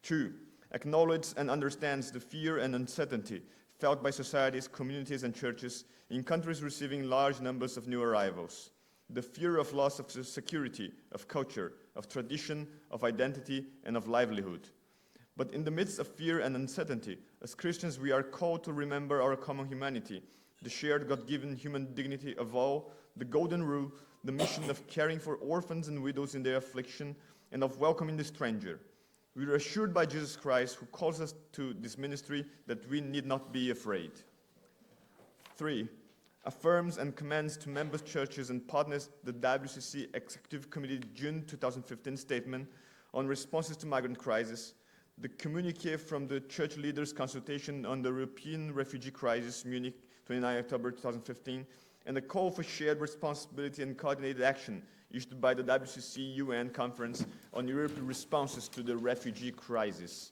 2, acknowledge and understands the fear and uncertainty felt by societies, communities, and churches in countries receiving large numbers of new arrivals. The fear of loss of security, of culture, of tradition, of identity, and of livelihood. But in the midst of fear and uncertainty, as Christians, we are called to remember our common humanity, the shared God-given human dignity of all, the golden rule, the mission of caring for orphans and widows in their affliction, and of welcoming the stranger. We are assured by Jesus Christ, who calls us to this ministry, that we need not be afraid. 3, affirms and commends to member churches and partners the WCC Executive Committee June 2015 statement on responses to migrant crisis, the communique from the church leaders' consultation on the European refugee crisis, Munich, 29 October 2015, and the call for shared responsibility and coordinated action issued by the WCC UN Conference on European responses to the refugee crisis,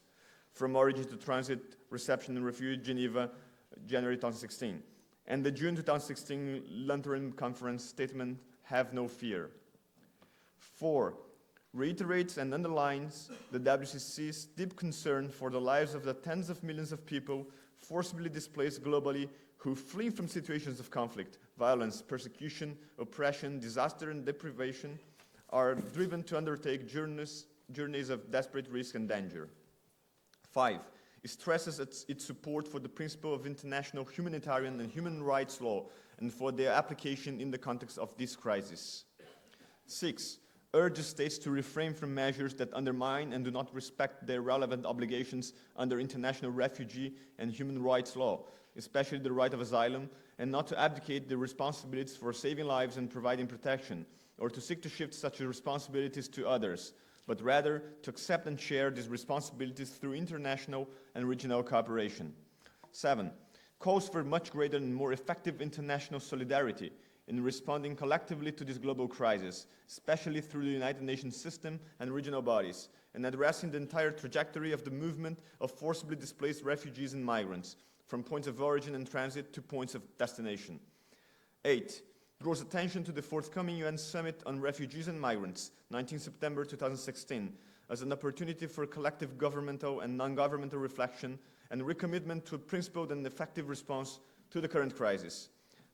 from origin to transit, reception and refuge, Geneva, January 2016, and the June 2016 London Conference statement, Have No Fear. 4, reiterates and underlines the WCC's deep concern for the lives of the tens of millions of people forcibly displaced globally who flee from situations of conflict, violence, persecution, oppression, disaster, and deprivation, are driven to undertake journeys of desperate risk and danger. 5, it stresses its support for the principle of international humanitarian and human rights law and for their application in the context of this crisis. 6, urges states to refrain from measures that undermine and do not respect their relevant obligations under international refugee and human rights law, especially the right of asylum, and not to abdicate the responsibilities for saving lives and providing protection, or to seek to shift such responsibilities to others, but rather to accept and share these responsibilities through international and regional cooperation. 7, calls for much greater and more effective international solidarity in responding collectively to this global crisis, especially through the United Nations system and regional bodies, and addressing the entire trajectory of the movement of forcibly displaced refugees and migrants, from points of origin and transit to points of destination. 8, draws attention to the forthcoming UN Summit on Refugees and Migrants, 19 September 2016, as an opportunity for collective governmental and non-governmental reflection and recommitment to a principled and effective response to the current crisis.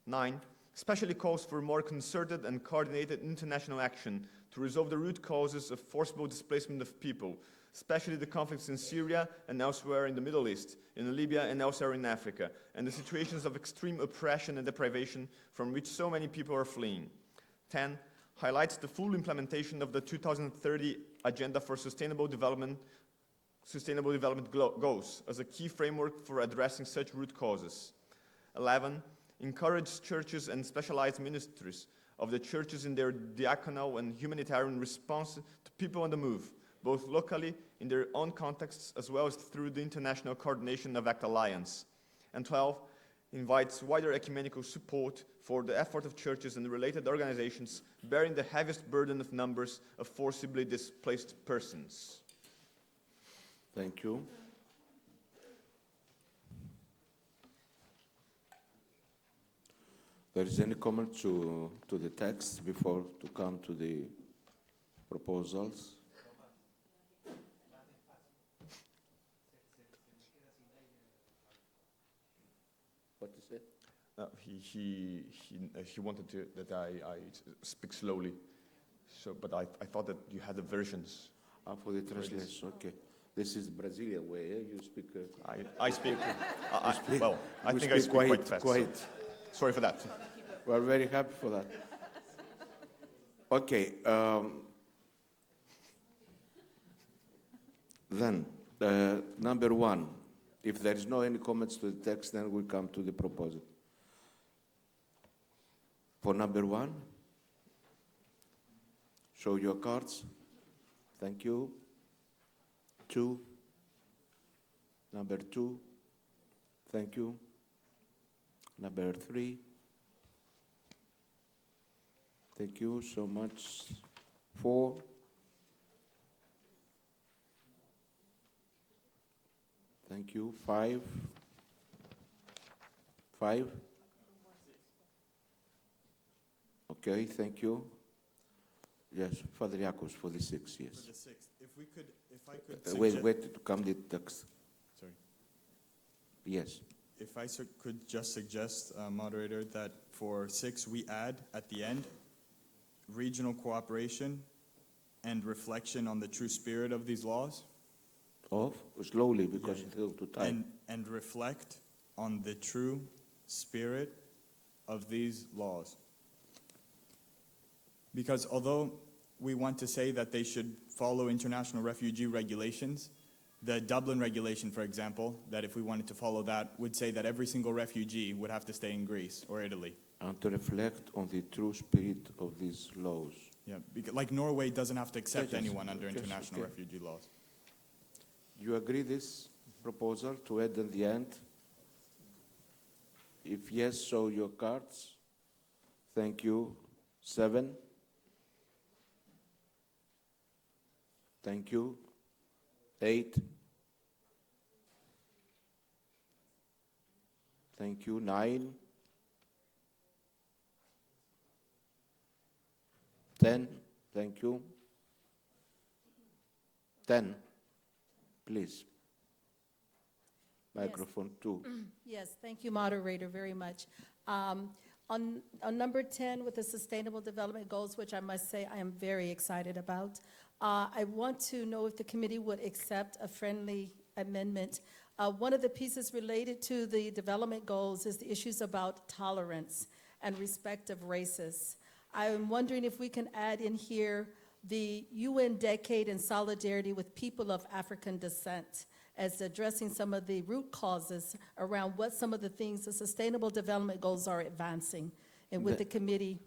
9, especially calls for more concerted and coordinated international action to resolve the root causes of forcible displacement of people, especially the conflicts in Syria and elsewhere in the Middle East, in Libya and elsewhere in Africa, and the situations of extreme oppression and deprivation from which so many people are fleeing. 10, highlights the full implementation of the 2030 Agenda for Sustainable Development Goals as a key framework for addressing such root causes. 11, encourages churches and specialized ministries of the churches in their diaconal and humanitarian response to people on the move, both locally in their own contexts as well as through the international coordination of ACT Alliance. And 12, invites wider ecumenical support for the effort of churches and related organizations bearing the heaviest burden of numbers of forcibly displaced persons. Thank you. There is any comment to the text before to come to the proposals? What is it? He wanted that I speak slowly, but I thought that you had the versions. For the translation, okay. This is Brazilian way, eh? You speak... I speak... well, I you think I speak quite fast. Quite. So sorry for that. We're very happy for that. Okay. Then, number 1. If there is no any comments to the text, then we come to the proposal. For number 1, show your cards. Thank you. 2. Number 2. Thank you. Number 3. Thank you so much. 4. Thank you. 5. 5. Okay, thank you. Yes, Father Yakos for the 6, yes. For the 6th, if I could wait to come the text. Sorry. Yes. If I could just suggest, moderator, that for 6 we add at the end regional cooperation and reflection on the true spirit of these laws. Slowly, because it's still too time. And reflect on the true spirit of these laws. Because although we want to say that they should follow international refugee regulations, the Dublin regulation, for example, that if we wanted to follow that, would say that every single refugee would have to stay in Greece or Italy. And to reflect on the true spirit of these laws. Yeah, because, like Norway doesn't have to accept anyone under international refugee laws. You agree this proposal to add in the end? If yes, show your cards. Thank you. 7. Thank you. 8. Thank you. 9. 10. Thank you. 10. Please. Microphone 2. Yes, thank you, moderator, very much. On number 10 with the Sustainable Development Goals, which I must say I am very excited about, I want to know if the committee would accept a friendly amendment. One of the pieces related to the development goals is the issues about tolerance and respect of races. I am wondering if we can add in here the UN Decade in Solidarity with People of African Descent, as addressing some of the root causes around what some of the things the Sustainable Development Goals are advancing. And would the committee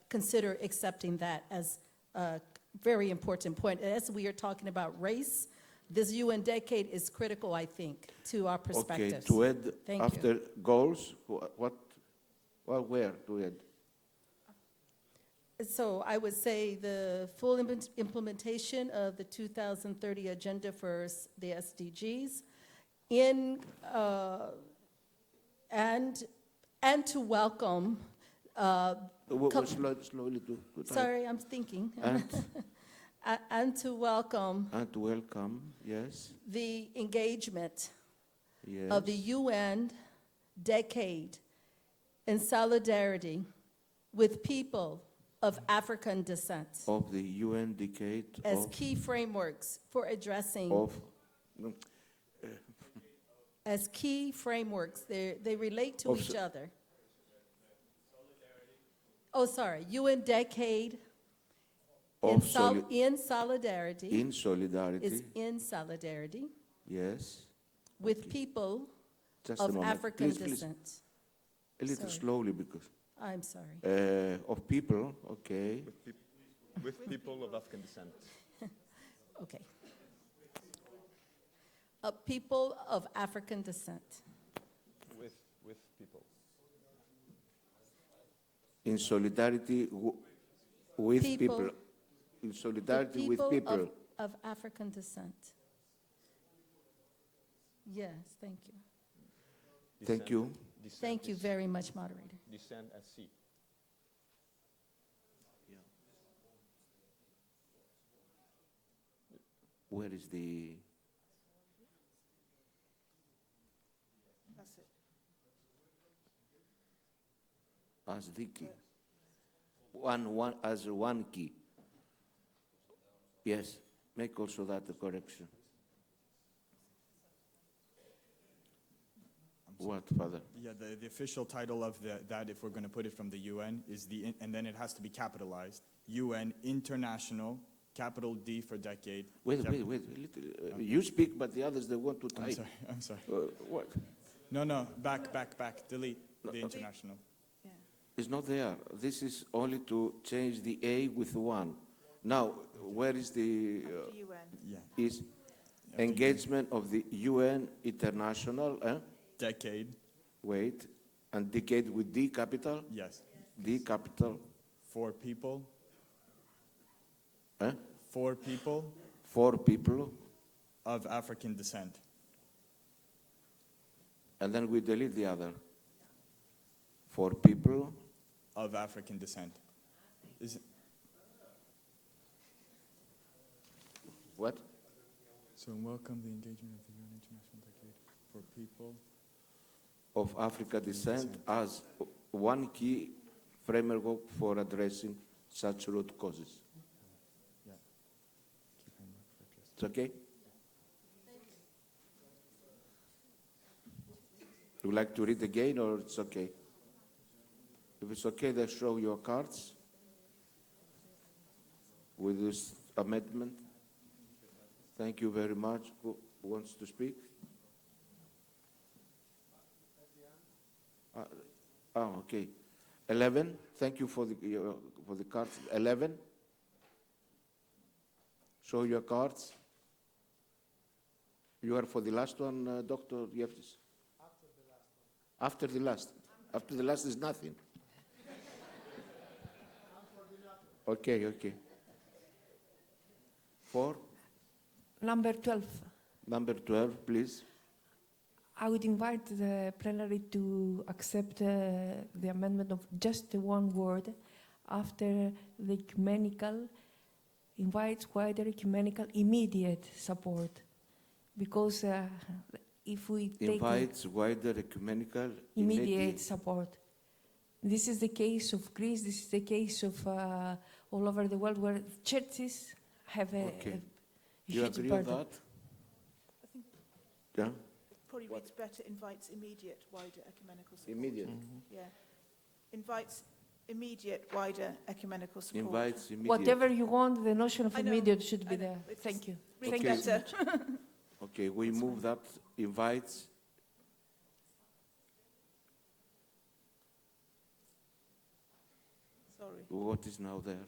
consider accepting that as a very important point? As we are talking about race, this UN Decade is critical, I think, to our perspectives. Okay, to add Thank after you. goals, where to add? So I would say the full implementation of the 2030 Agenda for the SDGs and to welcome Slowly to type. sorry, I'm thinking. And to welcome And to welcome, yes. the engagement Yes. of the UN Decade in Solidarity with people of African descent Of the UN Decade as of, key frameworks for addressing no, as key frameworks. They relate to Of each so- other. Oh, sorry, UN Decade in, of soli- in solidarity in solidarity, is in solidarity yes. with people Just a of moment. African Please, please. descent. A little Sorry. slowly because I'm sorry. of people, okay. With people of African descent. Okay. People of African descent. With people. In solidarity with People. people. In solidarity The with people. of African descent. Yes, thank you. Thank you. Thank you very much, moderator. Descent at sea. Where is the? That's it. As the key. One as one key. Yes. Make also that the correction. What, Father? Yeah, the official title of that, if we're going to put it from the UN, is and then it has to be capitalized. UN International, capital D for decade. Wait. A little, you speak, but the others, they want to type. I'm sorry. What? No, back. Delete the international. It's not there. This is only to change the A with one. Now, where is the UN. is engagement of the UN International Decade. Wait, and decade with D capital? Yes. D capital. For people. Eh? For people. For people. Of African descent. And then we delete the other. For people. Of African descent. What? So welcome the engagement of the UN International Decade for people. Of African descent as one key framework for addressing such root causes. Yeah. It's okay? Would you like to read again or it's okay? If it's okay, then show your cards with this amendment. Thank you very much. Who wants to speak? Okay. 11. Thank you for the cards. 11. Show your cards. You are for the last one, Dr. Yeftis? After the last. After the last is nothing. Okay, okay. 4? Number 12. Number 12, please. I would invite the plenary to accept the amendment of just one word after the ecumenical, invites wider ecumenical immediate support. Because if we take Invites wider ecumenical immediate support. This is the case of Greece, this is the case of all over the world where churches have a, Okay. a You huge agree on burden. that? Yeah? It probably reads better, invites immediate wider ecumenical support. Immediate. Yeah. Invites immediate wider ecumenical support. Invites immediate. Whatever you want, the notion of I know, immediate should be I know, there. it's Thank you. reads Thank you so better. much. Okay, we move that. Invites. Sorry. What is now there?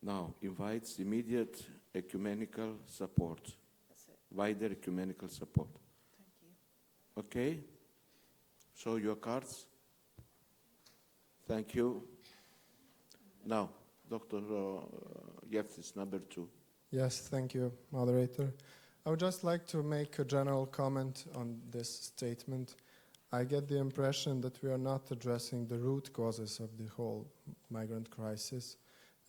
Now, invites immediate ecumenical support. That's it. Wider ecumenical support. Thank you. Okay? Show your cards. Thank you. Now, Dr. Yeftis, number 2. Yes, thank you, moderator. I would just like to make a general comment on this statement. I get the impression that we are not addressing the root causes of the whole migrant crisis,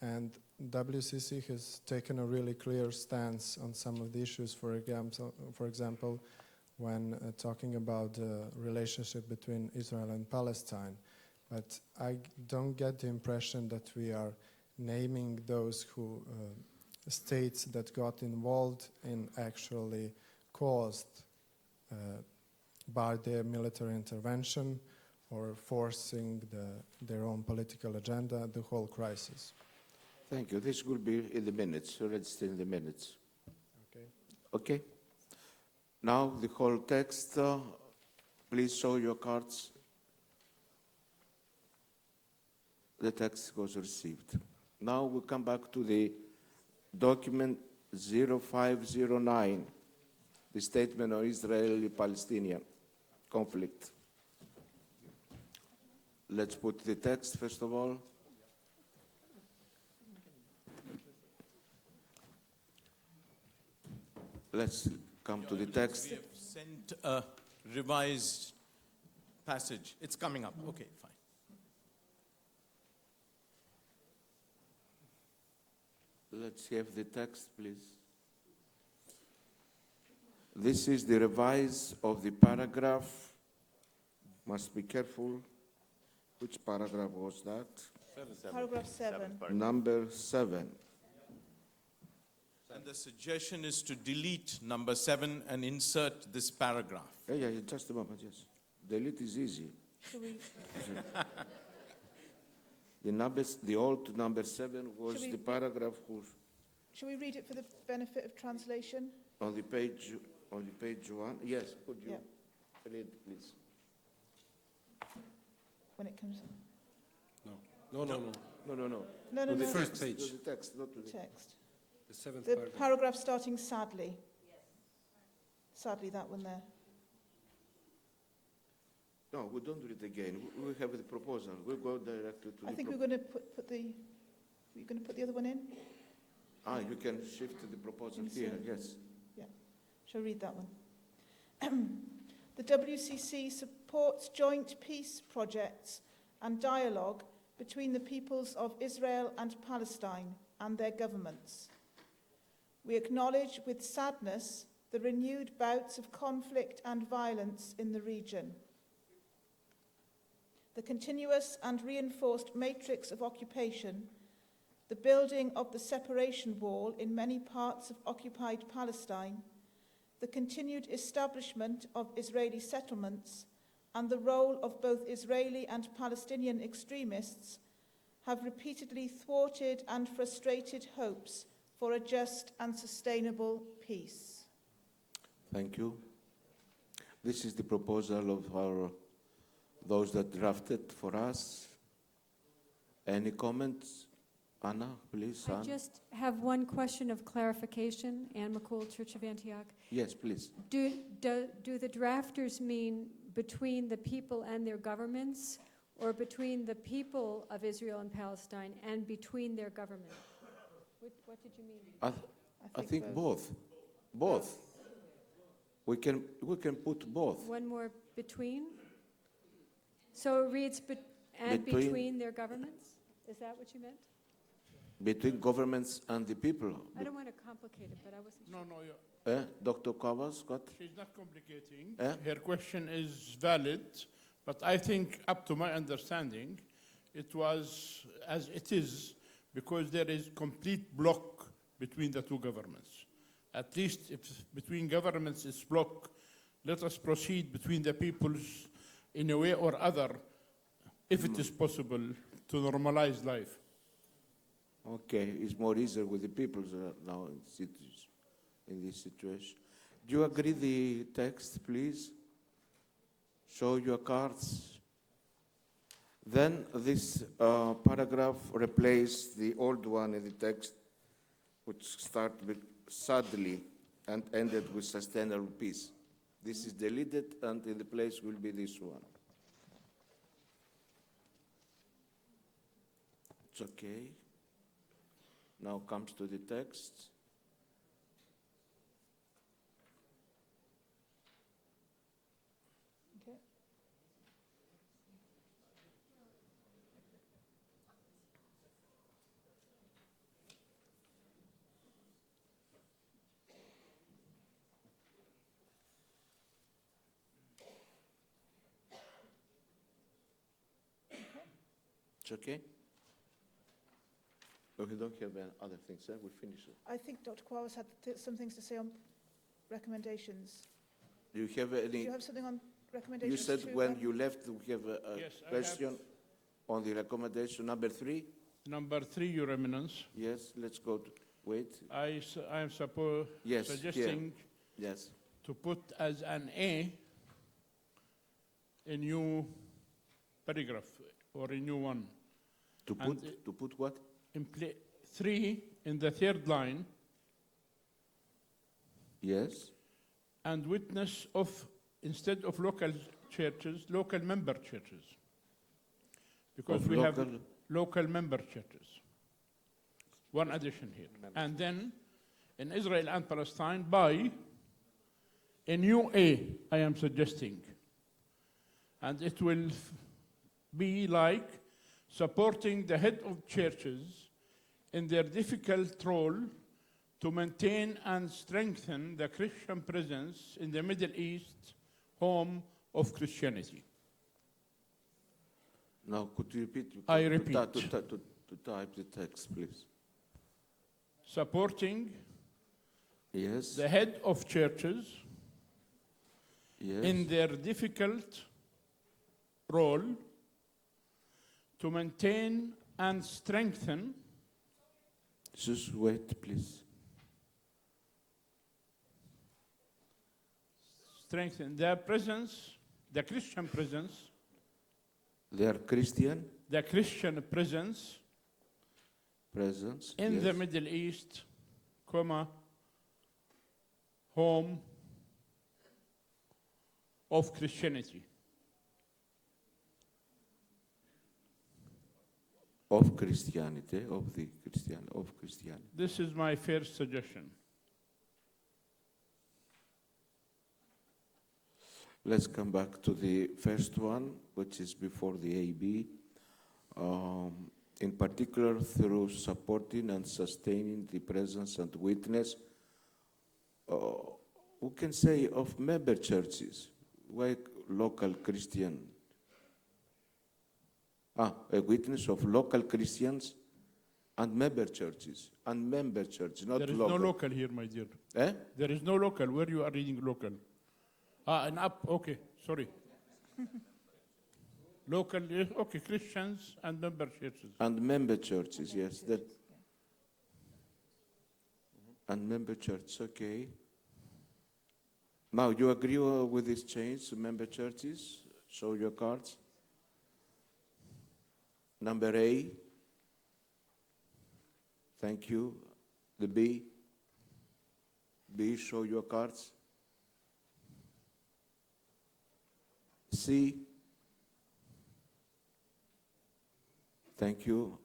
and WCC has taken a really clear stance on some of the issues, for example, when talking about the relationship between Israel and Palestine. But I don't get the impression that we are naming those states that got involved in actually caused by their military intervention or forcing their own political agenda, the whole crisis. Thank you. This will be in the minutes, registered in the minutes. Okay. Okay. Now the whole text. Please show your cards. The text was received. Now we come back to the document 0509, the statement on Israeli-Palestinian conflict. Let's put the text first of all. Let's come to the text. We have sent a revised passage. It's coming up. Okay, fine. Let's have the text, please. This is the revise of the paragraph. Must be careful. Which paragraph was that? Paragraph 7. Number 7. And the suggestion is to delete number 7 and insert this paragraph. Yeah, just a moment, yes. Delete is easy. Shall we, The old number 7 was Should we the paragraph whose shall we read it for the benefit of translation? on the page 1. Yes, could you Yeah. read, please? When it comes. No. No, No, no, To the no. first First page. To the text, not to the Text. The 7th The paragraph. paragraph starting sadly. Sadly, that one there. No, we don't read again. We have the proposal. We'll go directly to I the think we're going to put the. Are you going to put the other one in? you can shift to the proposal here, Insert. yes. Yeah. Shall we read that one? The WCC supports joint peace projects and dialogue between the peoples of Israel and Palestine and their governments. We acknowledge with sadness the renewed bouts of conflict and violence in the region. The continuous and reinforced matrix of occupation, the building of the separation wall in many parts of occupied Palestine, the continued establishment of Israeli settlements, and the role of both Israeli and Palestinian extremists have repeatedly thwarted and frustrated hopes for a just and sustainable peace. Thank you. This is the proposal of those that drafted for us. Any comments? Anna, please. I Anna. just have one question of clarification. Anne McCool, Church of Antioch. Yes, please. Do the drafters mean between the people and their governments, or between the people of Israel and Palestine and between their government? What did you mean? I think both. Both. We can put both. One more between? So it reads between their governments? Is that what you meant? Between governments and the people. I don't want to complicate it, but I wasn't No, sure. no, Dr. Kavas, Scott? she's not complicating. Her question is valid, but I think, up to my understanding, it was as it is because there is complete block between the two governments. At least if between governments is block, let us proceed between the peoples in a way or other, if it is possible, to normalize life. Okay, it's more easier with the people now in this situation. Do you agree the text, please? Show your cards. Then this paragraph replaced the old one in the text, which started with sadly and ended with sustainable peace. This is deleted, and in the place will be this one. It's okay. Now comes to the text. Okay. It's okay? We don't have other things, we'll finish it. I think Dr. Kwawas had some things to say on recommendations. Do you have any? Do you have something on You recommendations? said too, when Ron? you left, we have a Yes, I question on the recommendation number 3. Number 3, Your Eminence. Yes, let's go to, wait. I am Yes, suggesting Yes. to put as an A new paragraph or a new one. To put what? In 3 in the third line. Yes. And witness of, instead of local churches, local member churches. Because Of we have local- local member churches. One addition here. And then in Israel and Palestine, by a new A, I am suggesting. And it will be like supporting the head of churches in their difficult role to maintain and strengthen the Christian presence in the Middle East, home of Christianity. Now, could you repeat? I To repeat. To type the text, please. Supporting Yes. the head of churches Yes. in their difficult role to maintain and strengthen Just wait, please. their presence, the Christian presence, They are Christian the Christian presence presence. in yes. the Middle East, home of Christianity. Of Christianity, of Christianity. This is my first suggestion. Let's come back to the first one, which is before the AB. In particular, through supporting and sustaining the presence and witness, we can say, of member churches, like local Christian. A witness of local Christians and member churches. And member churches, not There is local. no local here, my dear. Eh? There is no local. Where you are reading local? And up, okay, sorry. Local, okay, Christians and member churches. And member churches, yes. That, And member church, okay. Now, you agree with this change to member churches? Show your cards. Number A. Thank you. The B. B, show your cards. C. Thank you.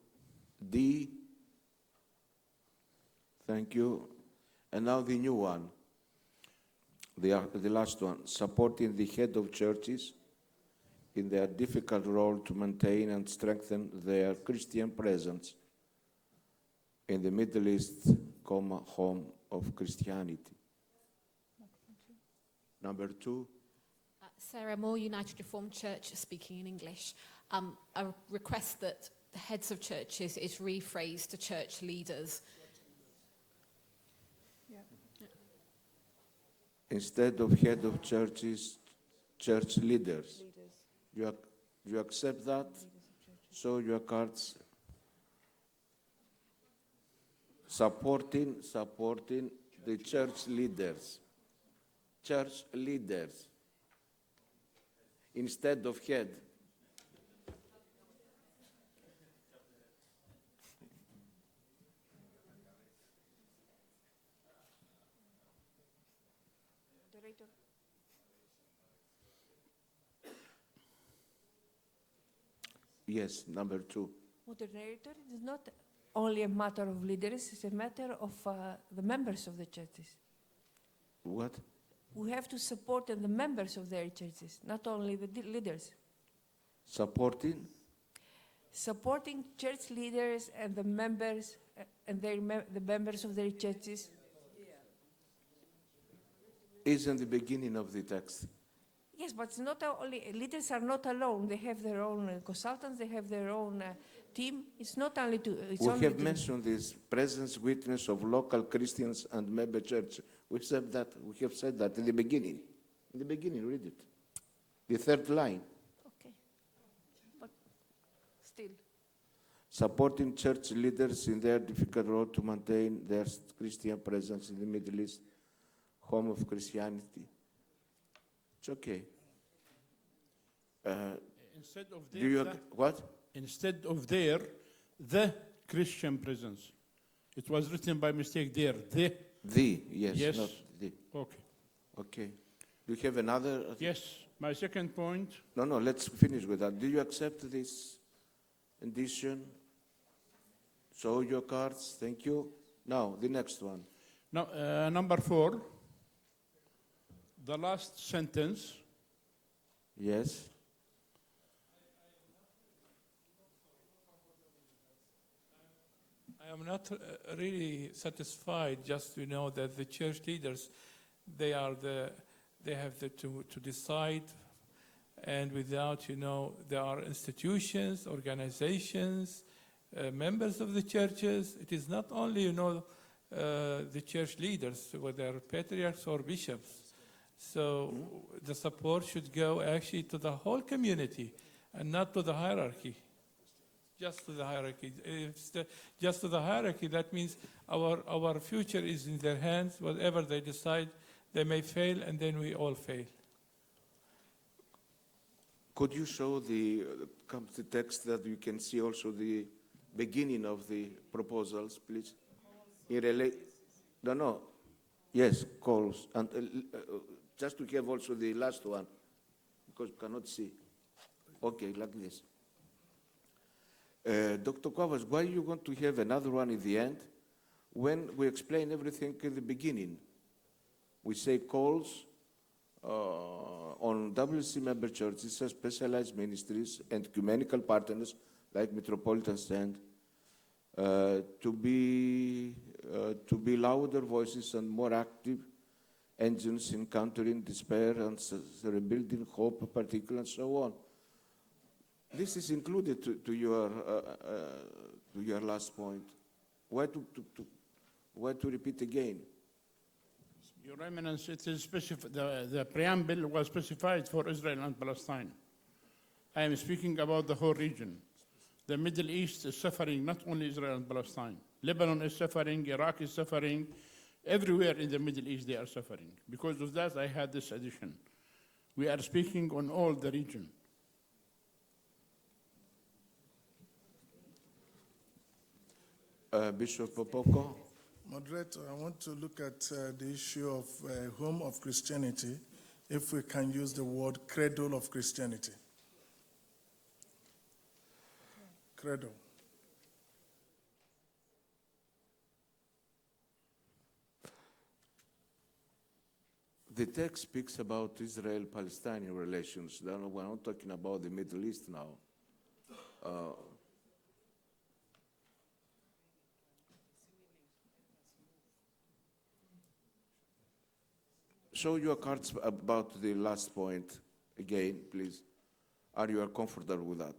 D. Thank you. And now the new one, the last one, supporting the head of churches in their difficult role to maintain and strengthen their Christian presence in the Middle East, home of Christianity. Number 2. Sarah Moore, United Reformed Church, speaking in English. I request that the heads of churches is rephrased to church leaders. Instead of head of churches, church leaders. You accept that? Show your cards. Supporting the church leaders. Church leaders. Instead of head. Yes, number 2. Moderator, it is not only a matter of leaders, it's a matter of the members of the churches. What? We have to support the members of their churches, not only the leaders. Supporting? Supporting church leaders and the members and the members of their churches. Is in the beginning of the text. Yes, but it's not only leaders are not alone. They have their own consultants. They have their own team. It's not only to. It's We only have to mentioned this presence, witness of local Christians and member church. We said that. We have said that in the beginning. In the beginning, read it. The third line. Okay, but still. Supporting church leaders in their difficult role to maintain their Christian presence in the Middle East, home of Christianity. It's okay. Instead of Do you what? Instead of there, the Christian presence. It was written by mistake there. The, yes, Yes. not the. Okay. Okay. Do you have another? Yes. My second point. No, let's finish with that. Do you accept this addition? Show your cards. Thank you. Now, the next one. Now, number 4. The last sentence. Yes. I am not really satisfied just to know that the church leaders, they have to decide, and without, there are institutions, organizations, members of the churches. It is not only, the church leaders, whether patriarchs or bishops. So the support should go actually to the whole community and not to the hierarchy. Just to the hierarchy. Just to the hierarchy, that means our future is in their hands. Whatever they decide, they may fail, and then we all fail. Could you show the text that you can see also the beginning of the proposals, please? No. Yes, calls. And just to have also the last one, because you cannot see. Okay, like this. Dr. Kovas, why you want to have another one in the end when we explain everything in the beginning? We say calls on WC member churches, specialized ministries, and ecumenical partners like Metropolitan Stand to be louder voices and more active engines in countering despair and rebuilding hope, particularly, and so on. This is included to your last point. Why to repeat again? Your Eminence, it is the preamble was specified for Israel and Palestine. I am speaking about the whole region. The Middle East is suffering, not only Israel and Palestine. Lebanon is suffering, Iraq is suffering, Everywhere in the Middle East, they are suffering. Because of that, I had this addition. We are speaking on all the region. Bishop Popoko? Moderator, I want to look at the issue of home of Christianity, if we can use the word cradle of Christianity. Cradle. The text speaks about Israel-Palestinian relations. We're not talking about the Middle East now. Show your cards about the last point again, please. Are you comfortable with that?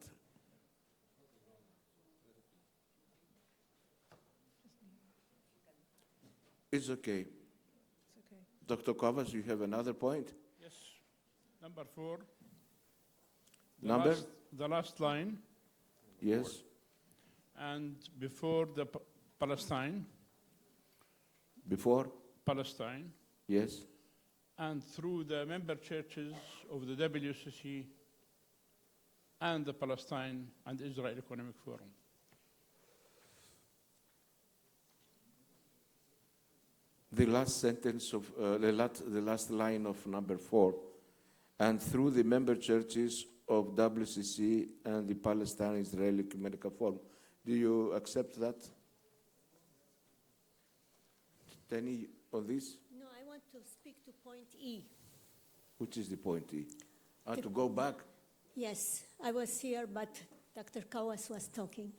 It's okay. Dr. Kovas, you have another point? Yes. Number 4. Number? The last line. Yes. And before the Palestine. Before? Palestine. Yes. And through the member churches of the WCC and the Palestine and Israel Economic Forum. The last sentence of the last line of number 4, and through the member churches of WCC and the Palestine-Israeli Ecumenical Forum. Do you accept that? Any on this? No, I want to speak to point E. Which is the point E? To go back? Yes, I was here, but Dr. Kawas was talking.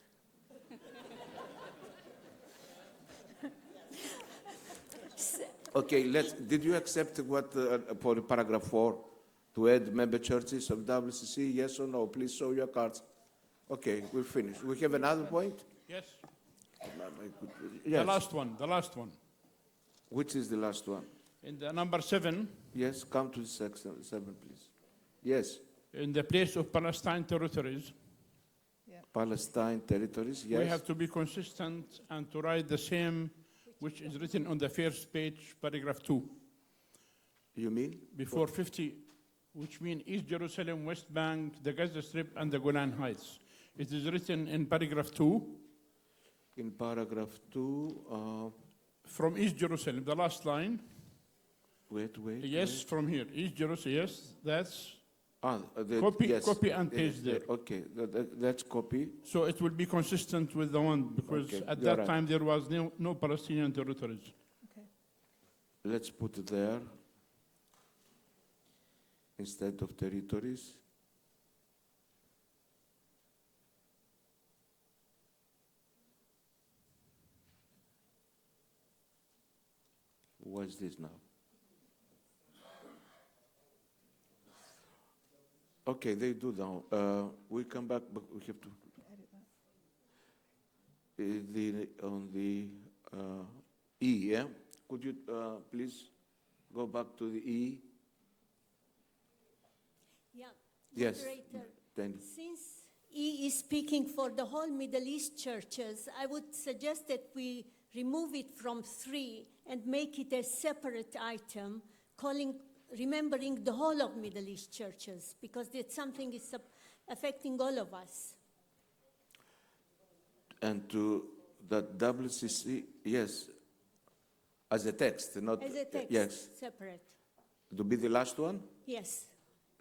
Okay, did you accept what for paragraph 4 to add member churches of WCC? Yes or no? Please show your cards. Okay, we're finished. We have another point? Yes. Yes. The last one. Which is the last one? In the number 7. Yes, come to section 7, please. Yes. In the place of Palestine territories. Palestine territories, yes. We have to be consistent and to write the same which is written on the first page, paragraph 2. You mean? Before 50, which means East Jerusalem, West Bank, the Gaza Strip, and the Golan Heights. It is written in paragraph 2. In paragraph 2. From East Jerusalem, the last line. Wait. Yes, from here. East Jerusalem, yes, that's. Yes. Copy and paste there. Okay, that's copy. So it will be consistent with the one, because at that time there was no Palestinian territories. Okay. Let's put it there instead of territories. What's this now? Okay, they do now. We come back, but we have to. On the E, yeah? Could you please go back to the E? Yeah. Yes. Moderator, since E is speaking for the whole Middle East churches, I would suggest that we remove it from 3 and make it a separate item, remembering the whole of Middle East churches, because it's something is affecting all of us. And to that WCC, yes, as a text, not As a text, yes, separate. to be the last one. Yes.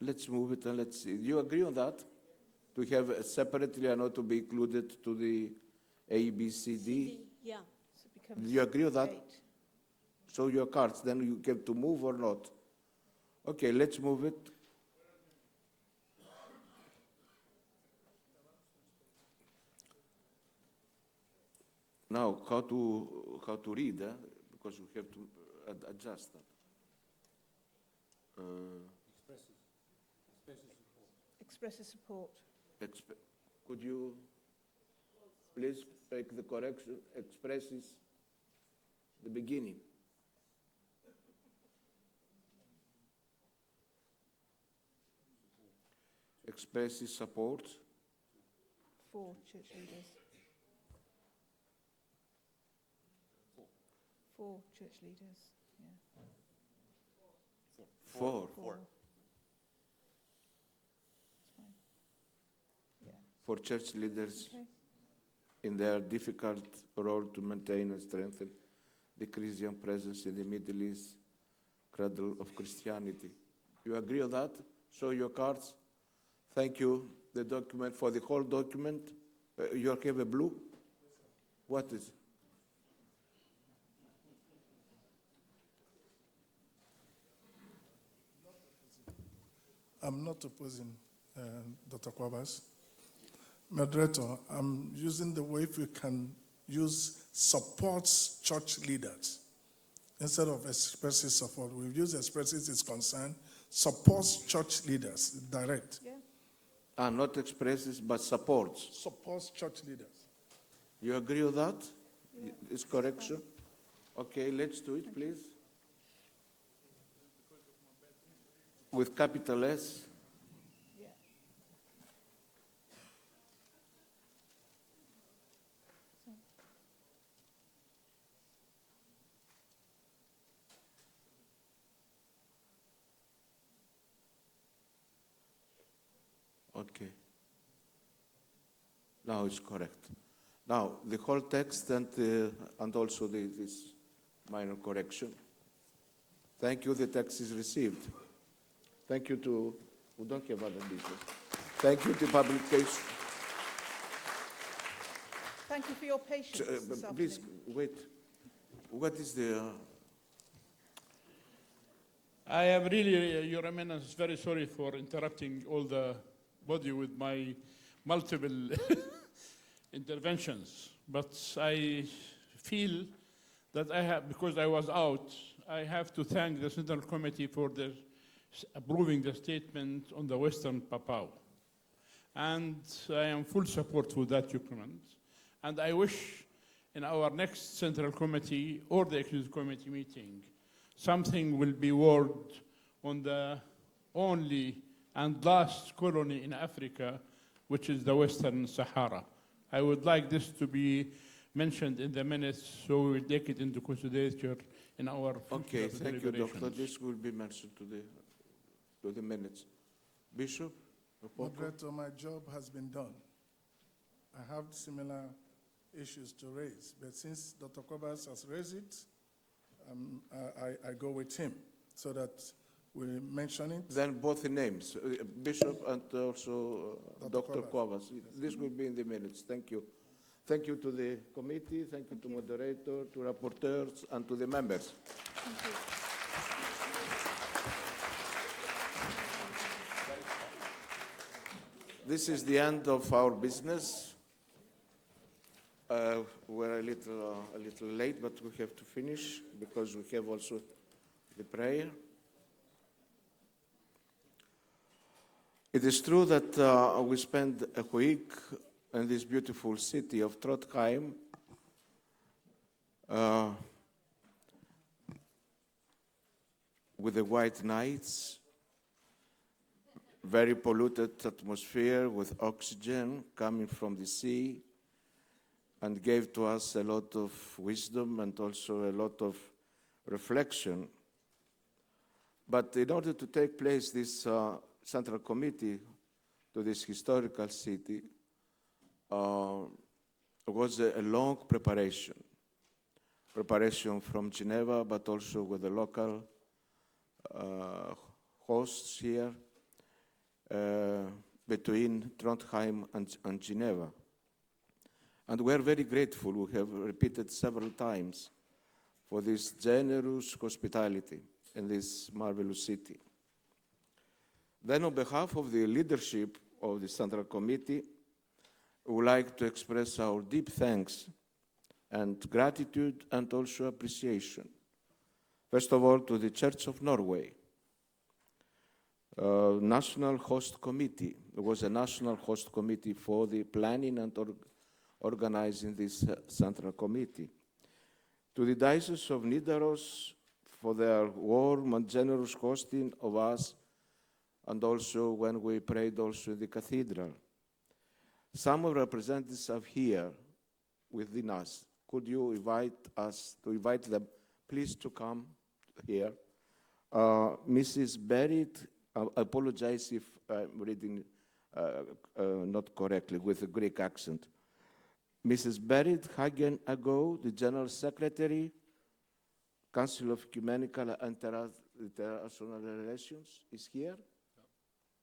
Let's move it and let's see. Do you agree on that? To have it separately and not to be included to the A, B, C, D? Yeah. Do you agree on that? Show your cards, then you get to move or not. Okay, let's move it. Now, how to read, because we have to adjust that. Expresses support. Could you please make the correction? Expresses the beginning. Expresses support for church leaders. 4 church leaders. Yeah. Four. That's fine. Yeah. For church leaders Okay. in their difficult role to maintain and strengthen the Christian presence in the Middle East, cradle of Christianity. You agree on that? Show your cards. Thank you. The document, for the whole document, you have a blue? What is? I'm not opposing Dr. Kwabas. Moderator, I'm using the way if you can use supports church leaders instead of expresses support. We've used expresses its concern, supports church leaders, direct. Yeah. Not expresses, but supports. Supports church leaders. You agree with that? Yeah. It's correction? Okay, let's do it, please. With capital S. Yeah. Okay. Now it's correct. Now, the whole text and also this minor correction. Thank you, the text is received. Thank you to, we don't have other business. Thank you to publication. Thank you for your patience this Please, afternoon. wait. What is the... I am really, Your Eminence, very sorry for interrupting all the body with my multiple interventions. But I feel that I have, because I was out, I have to thank the Central Committee for their approving the statement on the Western Papua. And I am full support for that document. And I wish in our next Central Committee or the Executive Committee meeting, something will be worded on the only and last colony in Africa, which is the Western Sahara. I would like this to be mentioned in the minutes so we will take it into consideration in our future Okay, thank you, deliberations. Doctor. This will be mentioned to the minutes. Bishop? Moderator, my job has been done. I have similar issues to raise, but since Dr. Kwabas has raised it, I go with him so that we mention it. Then both the names, Bishop and also Dr. Kwabas. This will be in the minutes. Thank you. Thank you to the committee, thank you to moderator, to rapporteurs, and to the members. Thank you. This is the end of our business. We're a little late, but we have to finish because we have also the prayer. It is true that we spent a week in this beautiful city of Trondheim, with the white nights, very polluted atmosphere with oxygen coming from the sea, and gave to us a lot of wisdom and also a lot of reflection. But in order to take place this Central Committee to this historical city, was a long preparation from Geneva, but also with the local hosts here between Trondheim and Geneva. And we are very grateful, we have repeated several times, for this generous hospitality in this marvelous city. Then on behalf of the leadership of the Central Committee, we would like to express our deep thanks and gratitude and also appreciation. First of all, to the Church of Norway, National Host Committee. There was a National Host Committee for the planning and organizing this Central Committee. To the Diocese of Nidaros for their warm and generous hosting of us, and also when we prayed also in the cathedral. Some of representatives are here within us. Could you invite them please to come here. Mrs. Berit, I apologize if I'm reading not correctly with a Greek accent. Mrs. Berit Hagen-Ago, the General Secretary, Council of Ecumenical and International Relations, is here.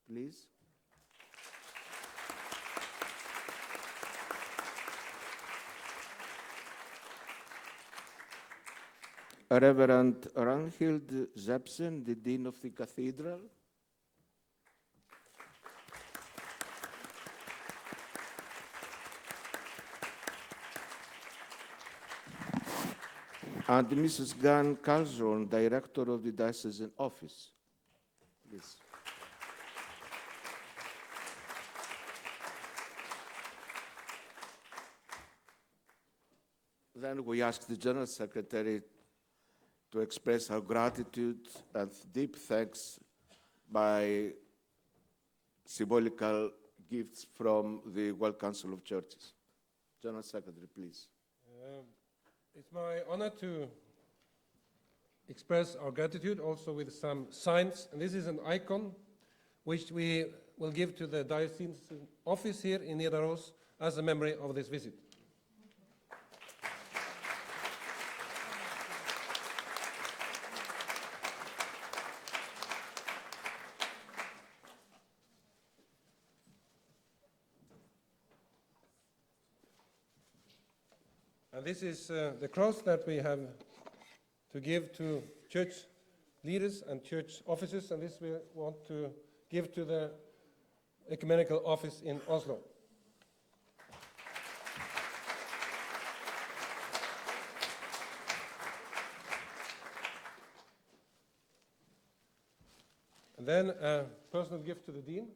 Please. Reverend Ranhild Zepsen, the Dean of the Cathedral. And Mrs. Gan Karlsson, Director of the Diocesan Office. Please. Then we ask the General Secretary to express our gratitude and deep thanks by symbolical gifts from the World Council of Churches. General Secretary, please. It's my honor to express our gratitude also with some signs. And this is an icon which we will give to the diocesan office here in Nidaros as a memory of this visit. And this is the cross that we have to give to church leaders and church officers, and this we want to give to the ecumenical office in Oslo. And then a personal gift to the Dean.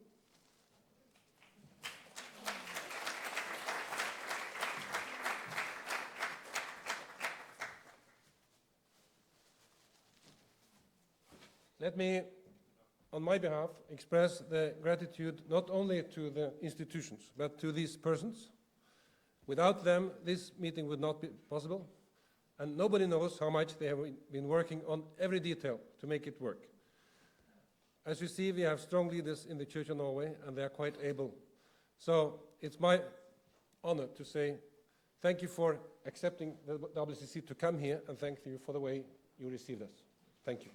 Let me, on my behalf, express the gratitude not only to the institutions, but to these persons. Without them, this meeting would not be possible, and nobody knows how much they have been working on every detail to make it work. As you see, we have strong leaders in the Church of Norway, and they are quite able. So it's my honor to say thank you for accepting the WCC to come here, and thank you for the way you received us. Thank you.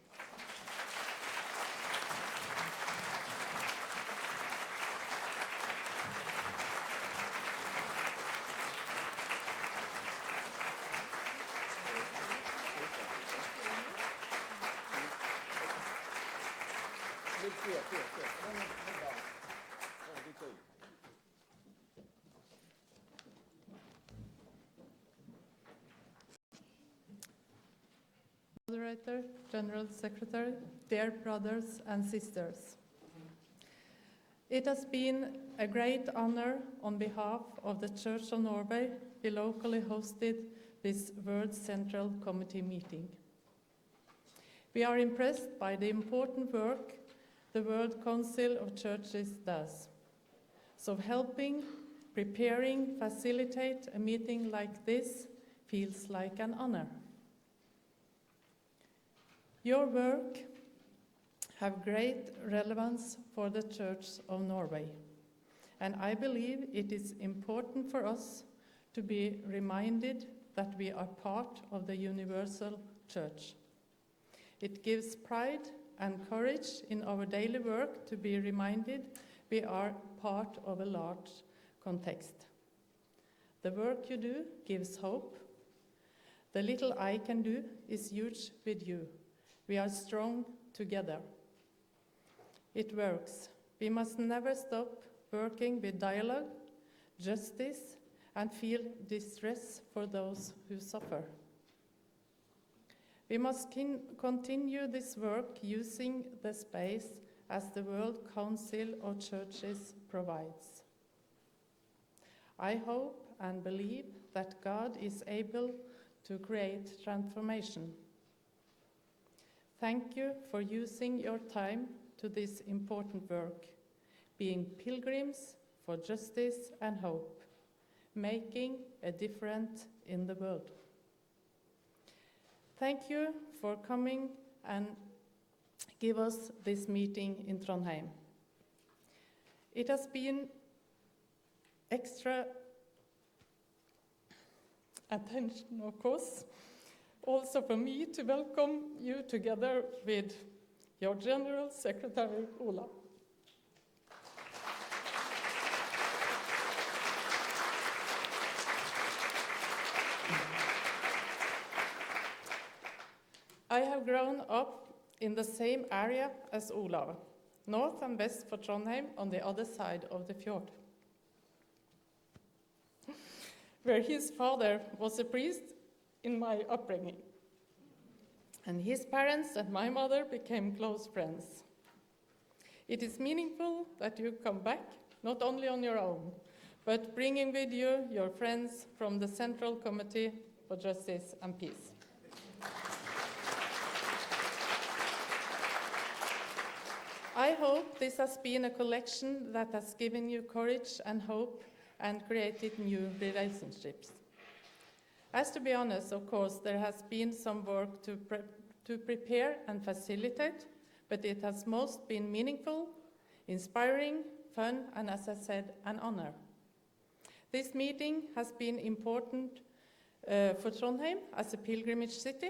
Moderator, General Secretary, dear brothers and sisters. It has been a great honor on behalf of the Church of Norway we locally hosted this World Central Committee meeting. We are impressed by the important work the World Council of Churches does. So helping, preparing, facilitate a meeting like this feels like an honor. Your work have great relevance for the Church of Norway, and I believe it is important for us to be reminded that we are part of the universal Church. It gives pride and courage in our daily work to be reminded we are part of a large context. The work you do gives hope. The little I can do is huge with you. We are strong together. It works. We must never stop working with dialogue, justice, and feel distress for those who suffer. We must continue this work using the space as the World Council of Churches provides. I hope and believe that God is able to create transformation. Thank you for using your time to this important work, being pilgrims for justice and hope, making a difference in the world. Thank you for coming and give us this meeting in Trondheim. It has been extra attention, of course, also for me to welcome you together with your General Secretary, Ola. I have grown up in the same area as Olav, north and west for Trondheim on the other side of the fjord, where his father was a priest in my upbringing. And his parents and my mother became close friends. It is meaningful that you come back, not only on your own, but bringing with you your friends from the Central Committee for Justice and Peace. I hope this has been a collection that has given you courage and hope and created new relationships. As to be honest, of course, there has been some work to prepare and facilitate, but it has most been meaningful, inspiring, fun, and as I said, an honor. This meeting has been important for Trondheim as a pilgrimage city.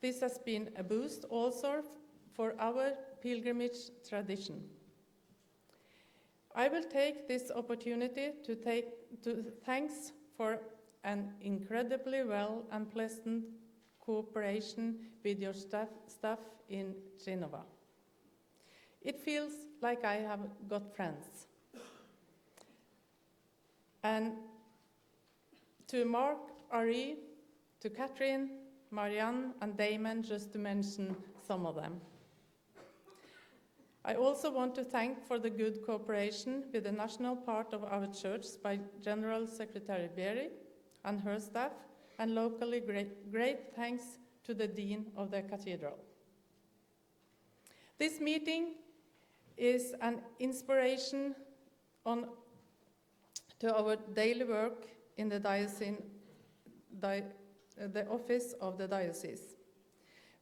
This has been a boost also for our pilgrimage tradition. I will take this opportunity to thanks for an incredibly well and pleasant cooperation with your staff in Geneva. It feels like I have got friends. And to Mark, Ari, to Catherine, Marianne, and Damon, just to mention some of them. I also want to thank for the good cooperation with the national part of our church by General Secretary Berry and her staff, and locally great thanks to the Dean of the Cathedral. This meeting is an inspiration to our daily work in the the office of the diocese.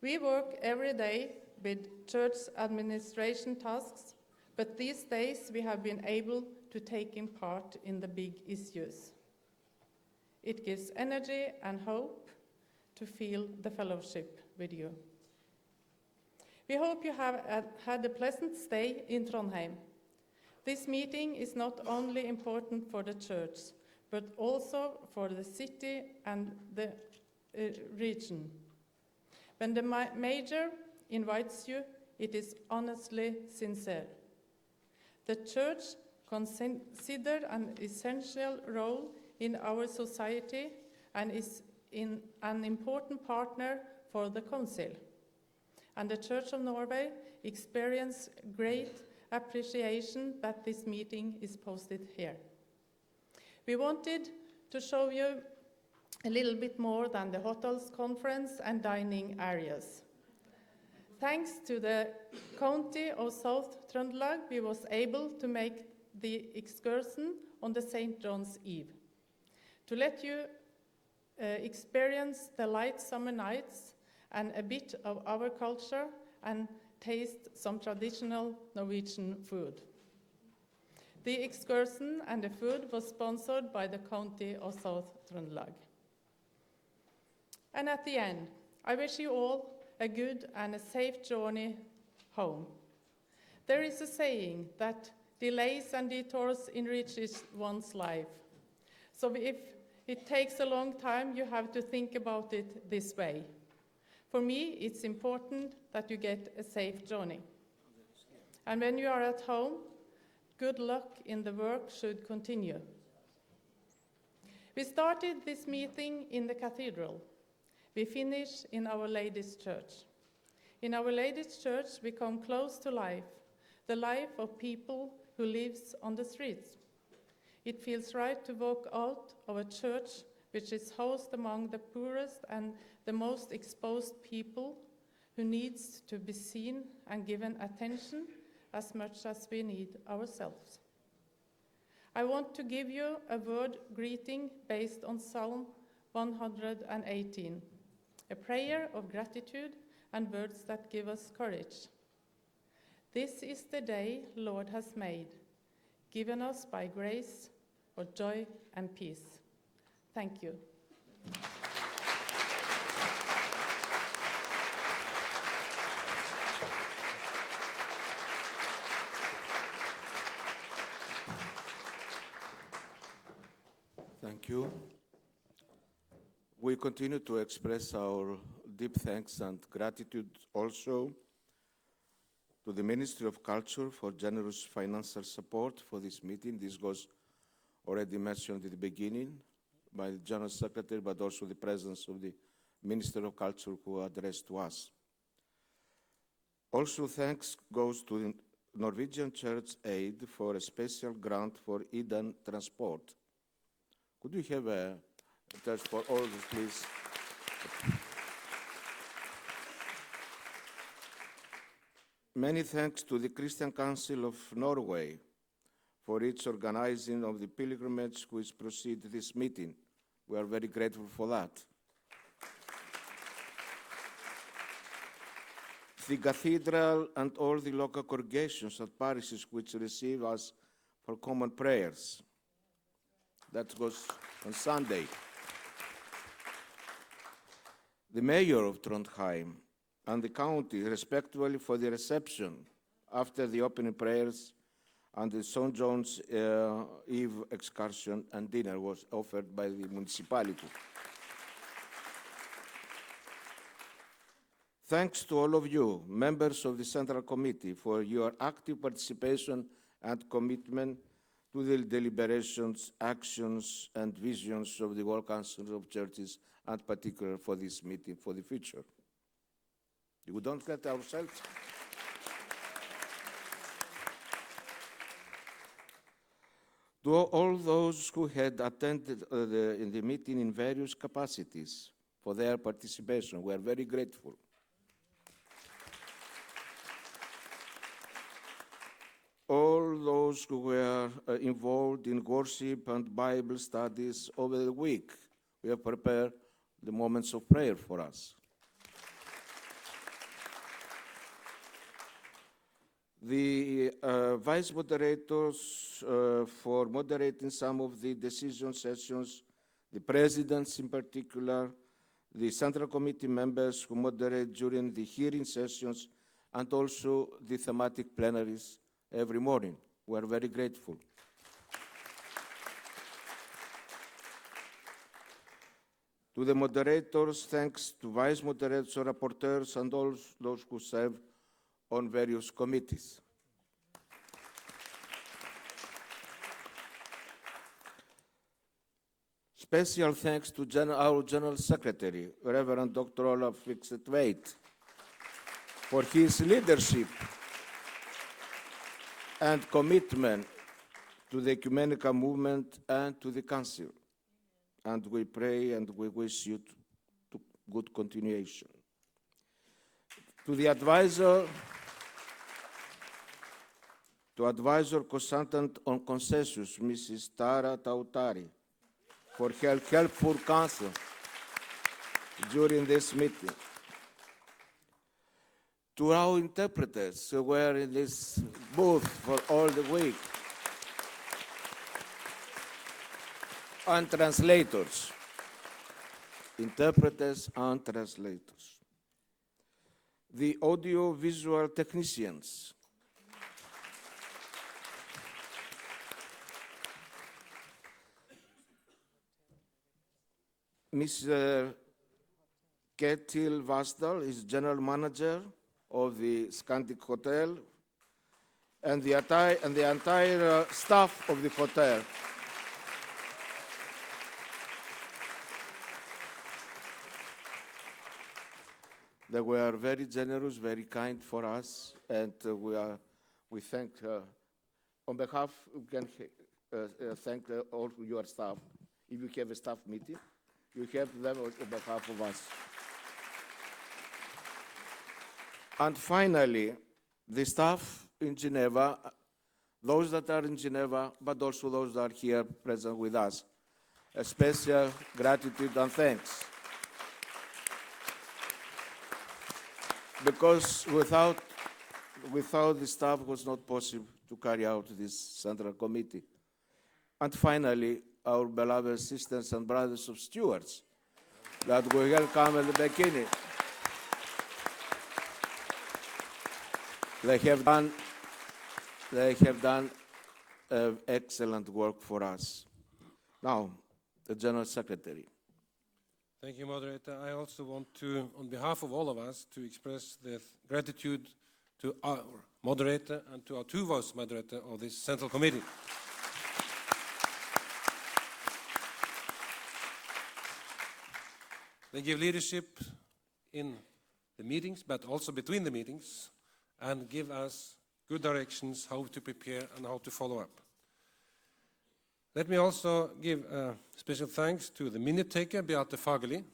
We work every day with church administration tasks, but these days we have been able to take in part in the big issues. It gives energy and hope to feel the fellowship with you. We hope you have had a pleasant stay in Trondheim. This meeting is not only important for the church, but also for the city and the region. When the major invites you, it is honestly sincere. The church considers an essential role in our society and is an important partner for the Council. And the Church of Norway experiences great appreciation that this meeting is posted here. We wanted to show you a little bit more than the hotels, conference and dining areas. Thanks to the County of South Trøndelag, we was able to make the excursion on the St. John's Eve, to let you experience the light summer nights and a bit of our culture and taste some traditional Norwegian food. The excursion and the food was sponsored by the County of South Trøndelag. And at the end, I wish you all a good and a safe journey home. There is a saying that delays and detours enriches one's life. So if it takes a long time, you have to think about it this way. For me, it's important that you get a safe journey. And when you are at home, good luck in the work should continue. We started this meeting in the cathedral. We finish in Our Lady's Church. In Our Lady's Church, we come close to life, the life of people who lives on the streets. It feels right to walk out of a church which is housed among the poorest and the most exposed people who needs to be seen and given attention as much as we need ourselves. I want to give you a word greeting based on Psalm 118. a prayer of gratitude and words that give us courage. This is the day Lord has made, given us by grace for joy and peace. Thank you. Thank you. We continue to express our deep thanks and gratitude also to the Ministry of Culture for generous financial support for this meeting. This was already mentioned at the beginning by the General Secretary, but also the presence of the Minister of Culture who addressed to us. Also, thanks goes to the Norwegian Church Aid for a special grant for Eden Transport. Could we have a test for all this, please? Many thanks to the Christian Council of Norway for its organizing of the pilgrimage which precede this meeting. We are very grateful for that. The cathedral and all the local congregations and parishes which receive us for common prayers. That was on Sunday. The mayor of Trondheim and the county, respectively, for the reception after the opening prayers and the St. John's Eve excursion and dinner was offered by the municipality. Thanks to all of you, members of the Central Committee, for your active participation and commitment to the deliberations, actions, and visions of the World Council of Churches, and particularly for this meeting for the future. We don't get ourselves. To all those who had attended in the meeting in various capacities for their participation, we are very grateful. All those who were involved in worship and Bible studies over the week, we have prepared the moments of prayer for us. The vice moderators for moderating some of the decision sessions, the presidents in particular, the Central Committee members who moderate during the hearing sessions, and also the thematic plenaries every morning. We are very grateful. To the moderators, thanks to vice moderators, rapporteurs, and all those who serve on various committees. Special thanks to our General Secretary, Reverend Dr. Olaf Fixet-Waite, for his leadership and commitment to the ecumenical movement and to the Council. And we pray and we wish you to good continuation. To the advisor consultant on consensus, Mrs. Tara Tautari, for her helpful counsel during this meeting. To our interpreters who were in this booth for all the week, and translators, interpreters and translators. The audio-visual technicians, Mr. Ketil Vasdal is General Manager of the Scandic Hotel, and the entire staff of the hotel. They were very generous, very kind for us, and we thank, on behalf, we can thank all your staff. If you have a staff meeting, you have them on behalf of us. And finally, the staff in Geneva, those that are in Geneva, but also those that are here present with us. A special gratitude and thanks. because without the staff, it was not possible to carry out this central committee. And finally, our beloved sisters and brothers of stewards that we welcome at the beginning. They have done excellent work for us. Now, the General Secretary. Thank you, Moderator. I also want to, on behalf of all of us, to express the gratitude to our moderator and to our two vice moderator of this Central Committee. They give leadership in the meetings, but also between the meetings, and give us good directions how to prepare and how to follow up. Let me also give special thanks to the minute taker, Beate Fagerli,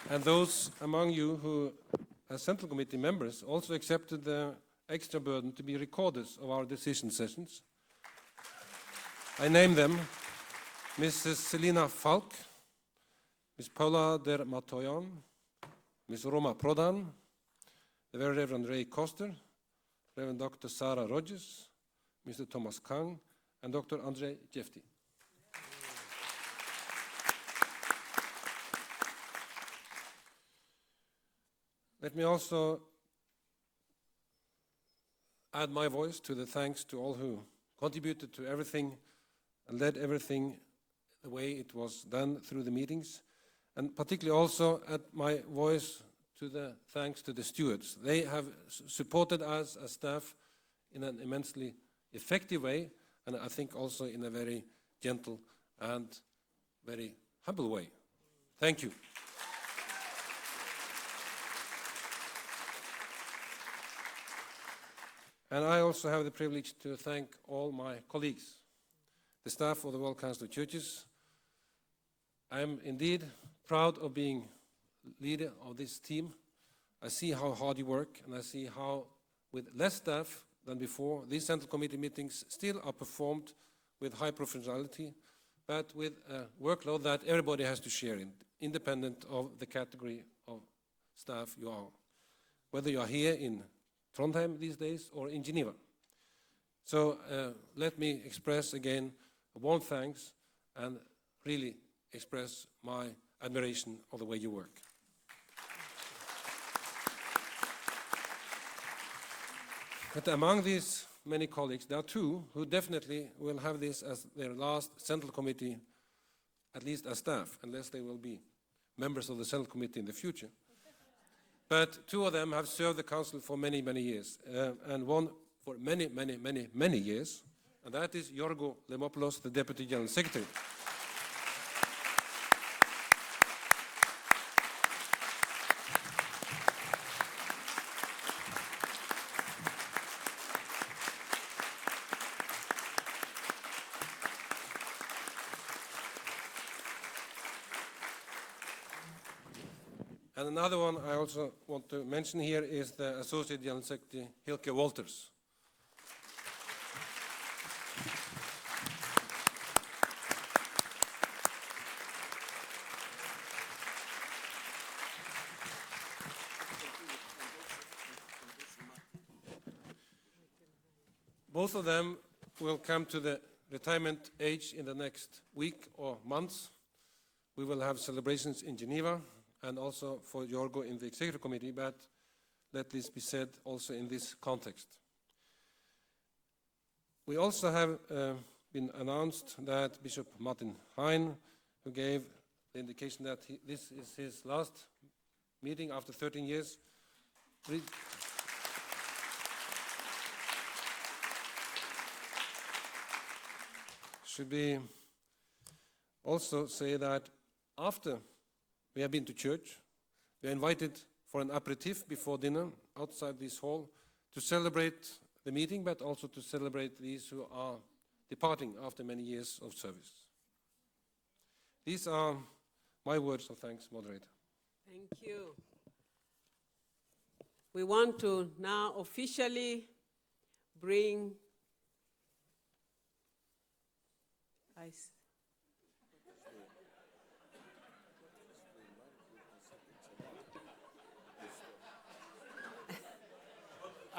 and those among you who, as Central Committee members, also accepted the extra burden to be recorders of our decision sessions. I name them Mrs. Selina Falk, Ms. Paula der Matoyan, Ms. Roma Prodan, the Very Reverend Ray Koster, Reverend Dr. Sarah Rogers, Mr. Thomas Kang, and Dr. Andrei Jefti. Let me also add my voice to the thanks to all who contributed to everything and led everything the way it was done through the meetings, and particularly also add my voice to the thanks to the stewards. They have supported us as staff in an immensely effective way, and I think also in a very gentle and very humble way. Thank you. And I also have the privilege to thank all my colleagues, the staff of the World Council of Churches. I am indeed proud of being leader of this team. I see how hard you work, and I see how, with less staff than before, these Central Committee meetings still are performed with high professionality, but with a workload that everybody has to share in, independent of the category of staff you are, whether you are here in Trondheim these days or in Geneva. So let me express again a warm thanks and really express my admiration of the way you work. But among these many colleagues, there are two who definitely will have this as their last Central Committee, at least as staff, unless they will be members of the Central Committee in the future. But two of them have served the Council for many, many years, and one for many, many, many, many years, and that is Yorgo Lemopoulos, the Deputy General Secretary. And another one I also want to mention here is the Associate General Secretary, Hilke Walters. Both of them will come to the retirement age in the next week or months. We will have celebrations in Geneva, and also for Yorgo in the Executive Committee, but let this be said also in this context. We also have been announced that Bishop Martin Hein, who gave the indication that this is his last meeting after 13 years, should be also say that after we have been to church, we are invited for an aperitif before dinner outside this hall to celebrate the meeting, but also to celebrate these who are departing after many years of service. These are my words of thanks, Moderator. Thank you. We want to now officially bring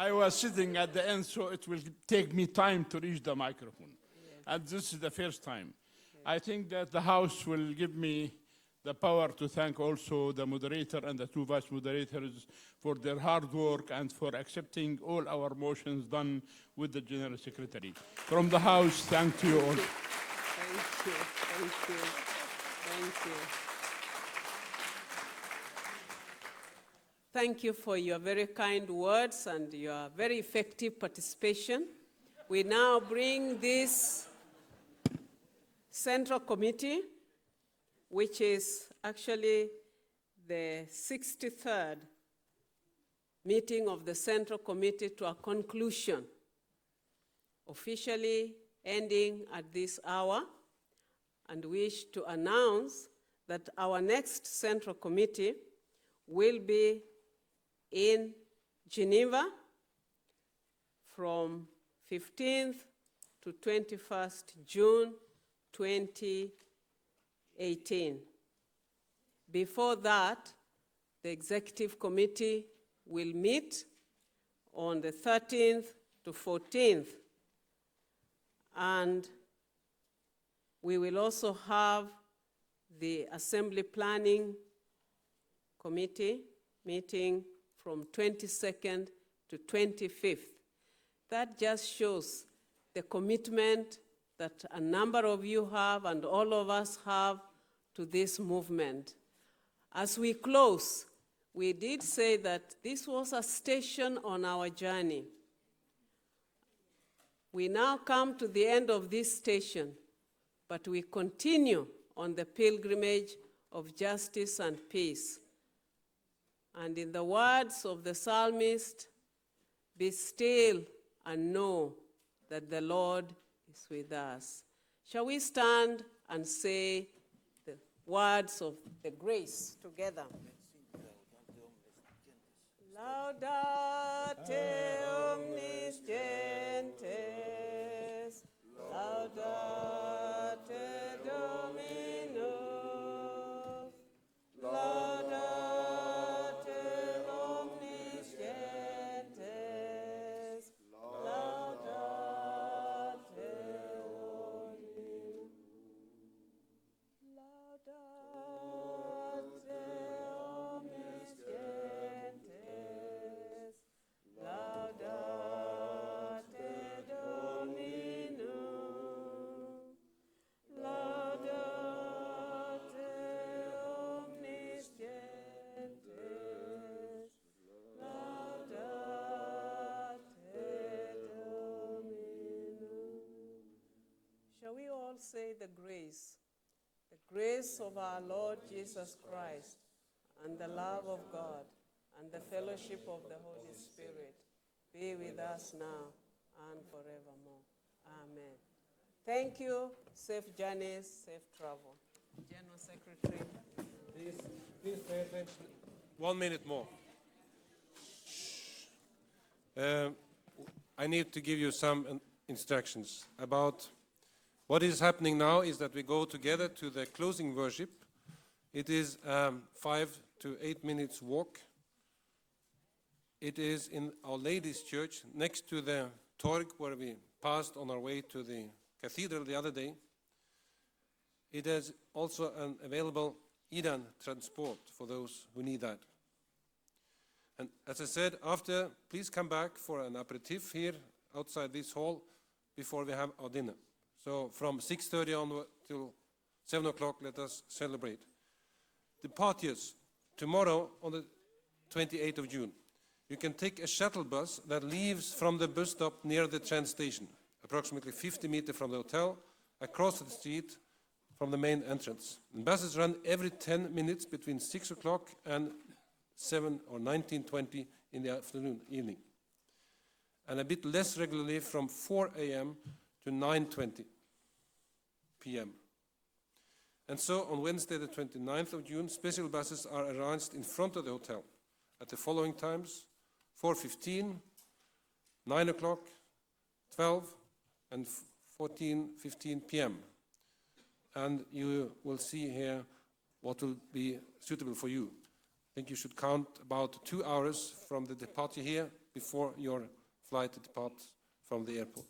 I was sitting at the end, so it will take me time to reach the microphone. And this is the first time. I think that the House will give me the power to thank also the moderator and the two vice moderators for their hard work and for accepting all our motions done with the General Secretary. From the House, thank you all. Thank you, thank you, thank you. Thank you for your very kind words and your very effective participation. We now bring this Central Committee, which is actually the 63rd meeting of the Central Committee, to a conclusion, officially ending at this hour, and wish to announce that our next Central Committee will be in Geneva from 15th to 21st June 2018. Before that, the Executive Committee will meet on the 13th to 14th. And we will also have the Assembly Planning Committee meeting from 22nd to 25th. That just shows the commitment that a number of you have and all of us have to this movement. As we close, we did say that this was a station on our journey. We now come to the end of this station, but we continue on the pilgrimage of justice and peace. And in the words of the psalmist, be still and know that the Lord is with us. Shall we stand and say the words of the grace together? Laudate omnis gentes, laudate Dominus, laudate omnis gentes, laudate omnis, laudate omnis gentes, laudate Dominum, laudate omnis gentes, laudate Dominum. Shall we all say the grace? The grace of our Lord Jesus Christ, and the love of God, and the fellowship of the Holy Spirit be with us now and forevermore. Amen. Thank you. Safe journeys, safe travel. General Secretary. Please pay attention. 1 minute more. I need to give you some instructions about what is happening now. Is that we go together to the closing worship. It is 5 to 8 minutes walk. It is in Our Lady's Church, next to the Torg, where we passed on our way to the cathedral the other day. It is also an available Iran transport for those who need that. And as I said, after, please come back for an aperitif here outside this hall before we have our dinner. So from 6:30 onward till 7 o'clock, let us celebrate. The partiers, tomorrow on the 28th of June, you can take a shuttle bus that leaves from the bus stop near the train station, approximately 50 meters from the hotel, across the street from the main entrance. And buses run every 10 minutes between 6 o'clock and 7 or 19:20 in the afternoon, evening. And a bit less regularly from 4 a.m. to 9:20 p.m. And so on Wednesday, the 29th of June, special buses are arranged in front of the hotel at the following times: 4:15, 9 o'clock, 12, and 14:15 p.m. And you will see here what will be suitable for you. I think you should count about 2 hours from the departure here before your flight departs from the airport.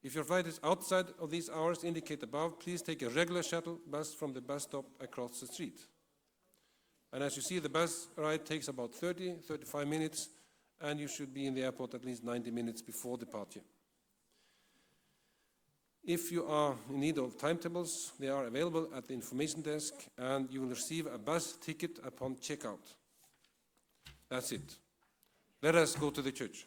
If your flight is outside of these hours indicated above, please take a regular shuttle bus from the bus stop across the street. And as you see, the bus ride takes about 35 minutes, and you should be in the airport at least 90 minutes before departure. If you are in need of timetables, they are available at the information desk, and you will receive a bus ticket upon checkout. That's it. Let us go to the church.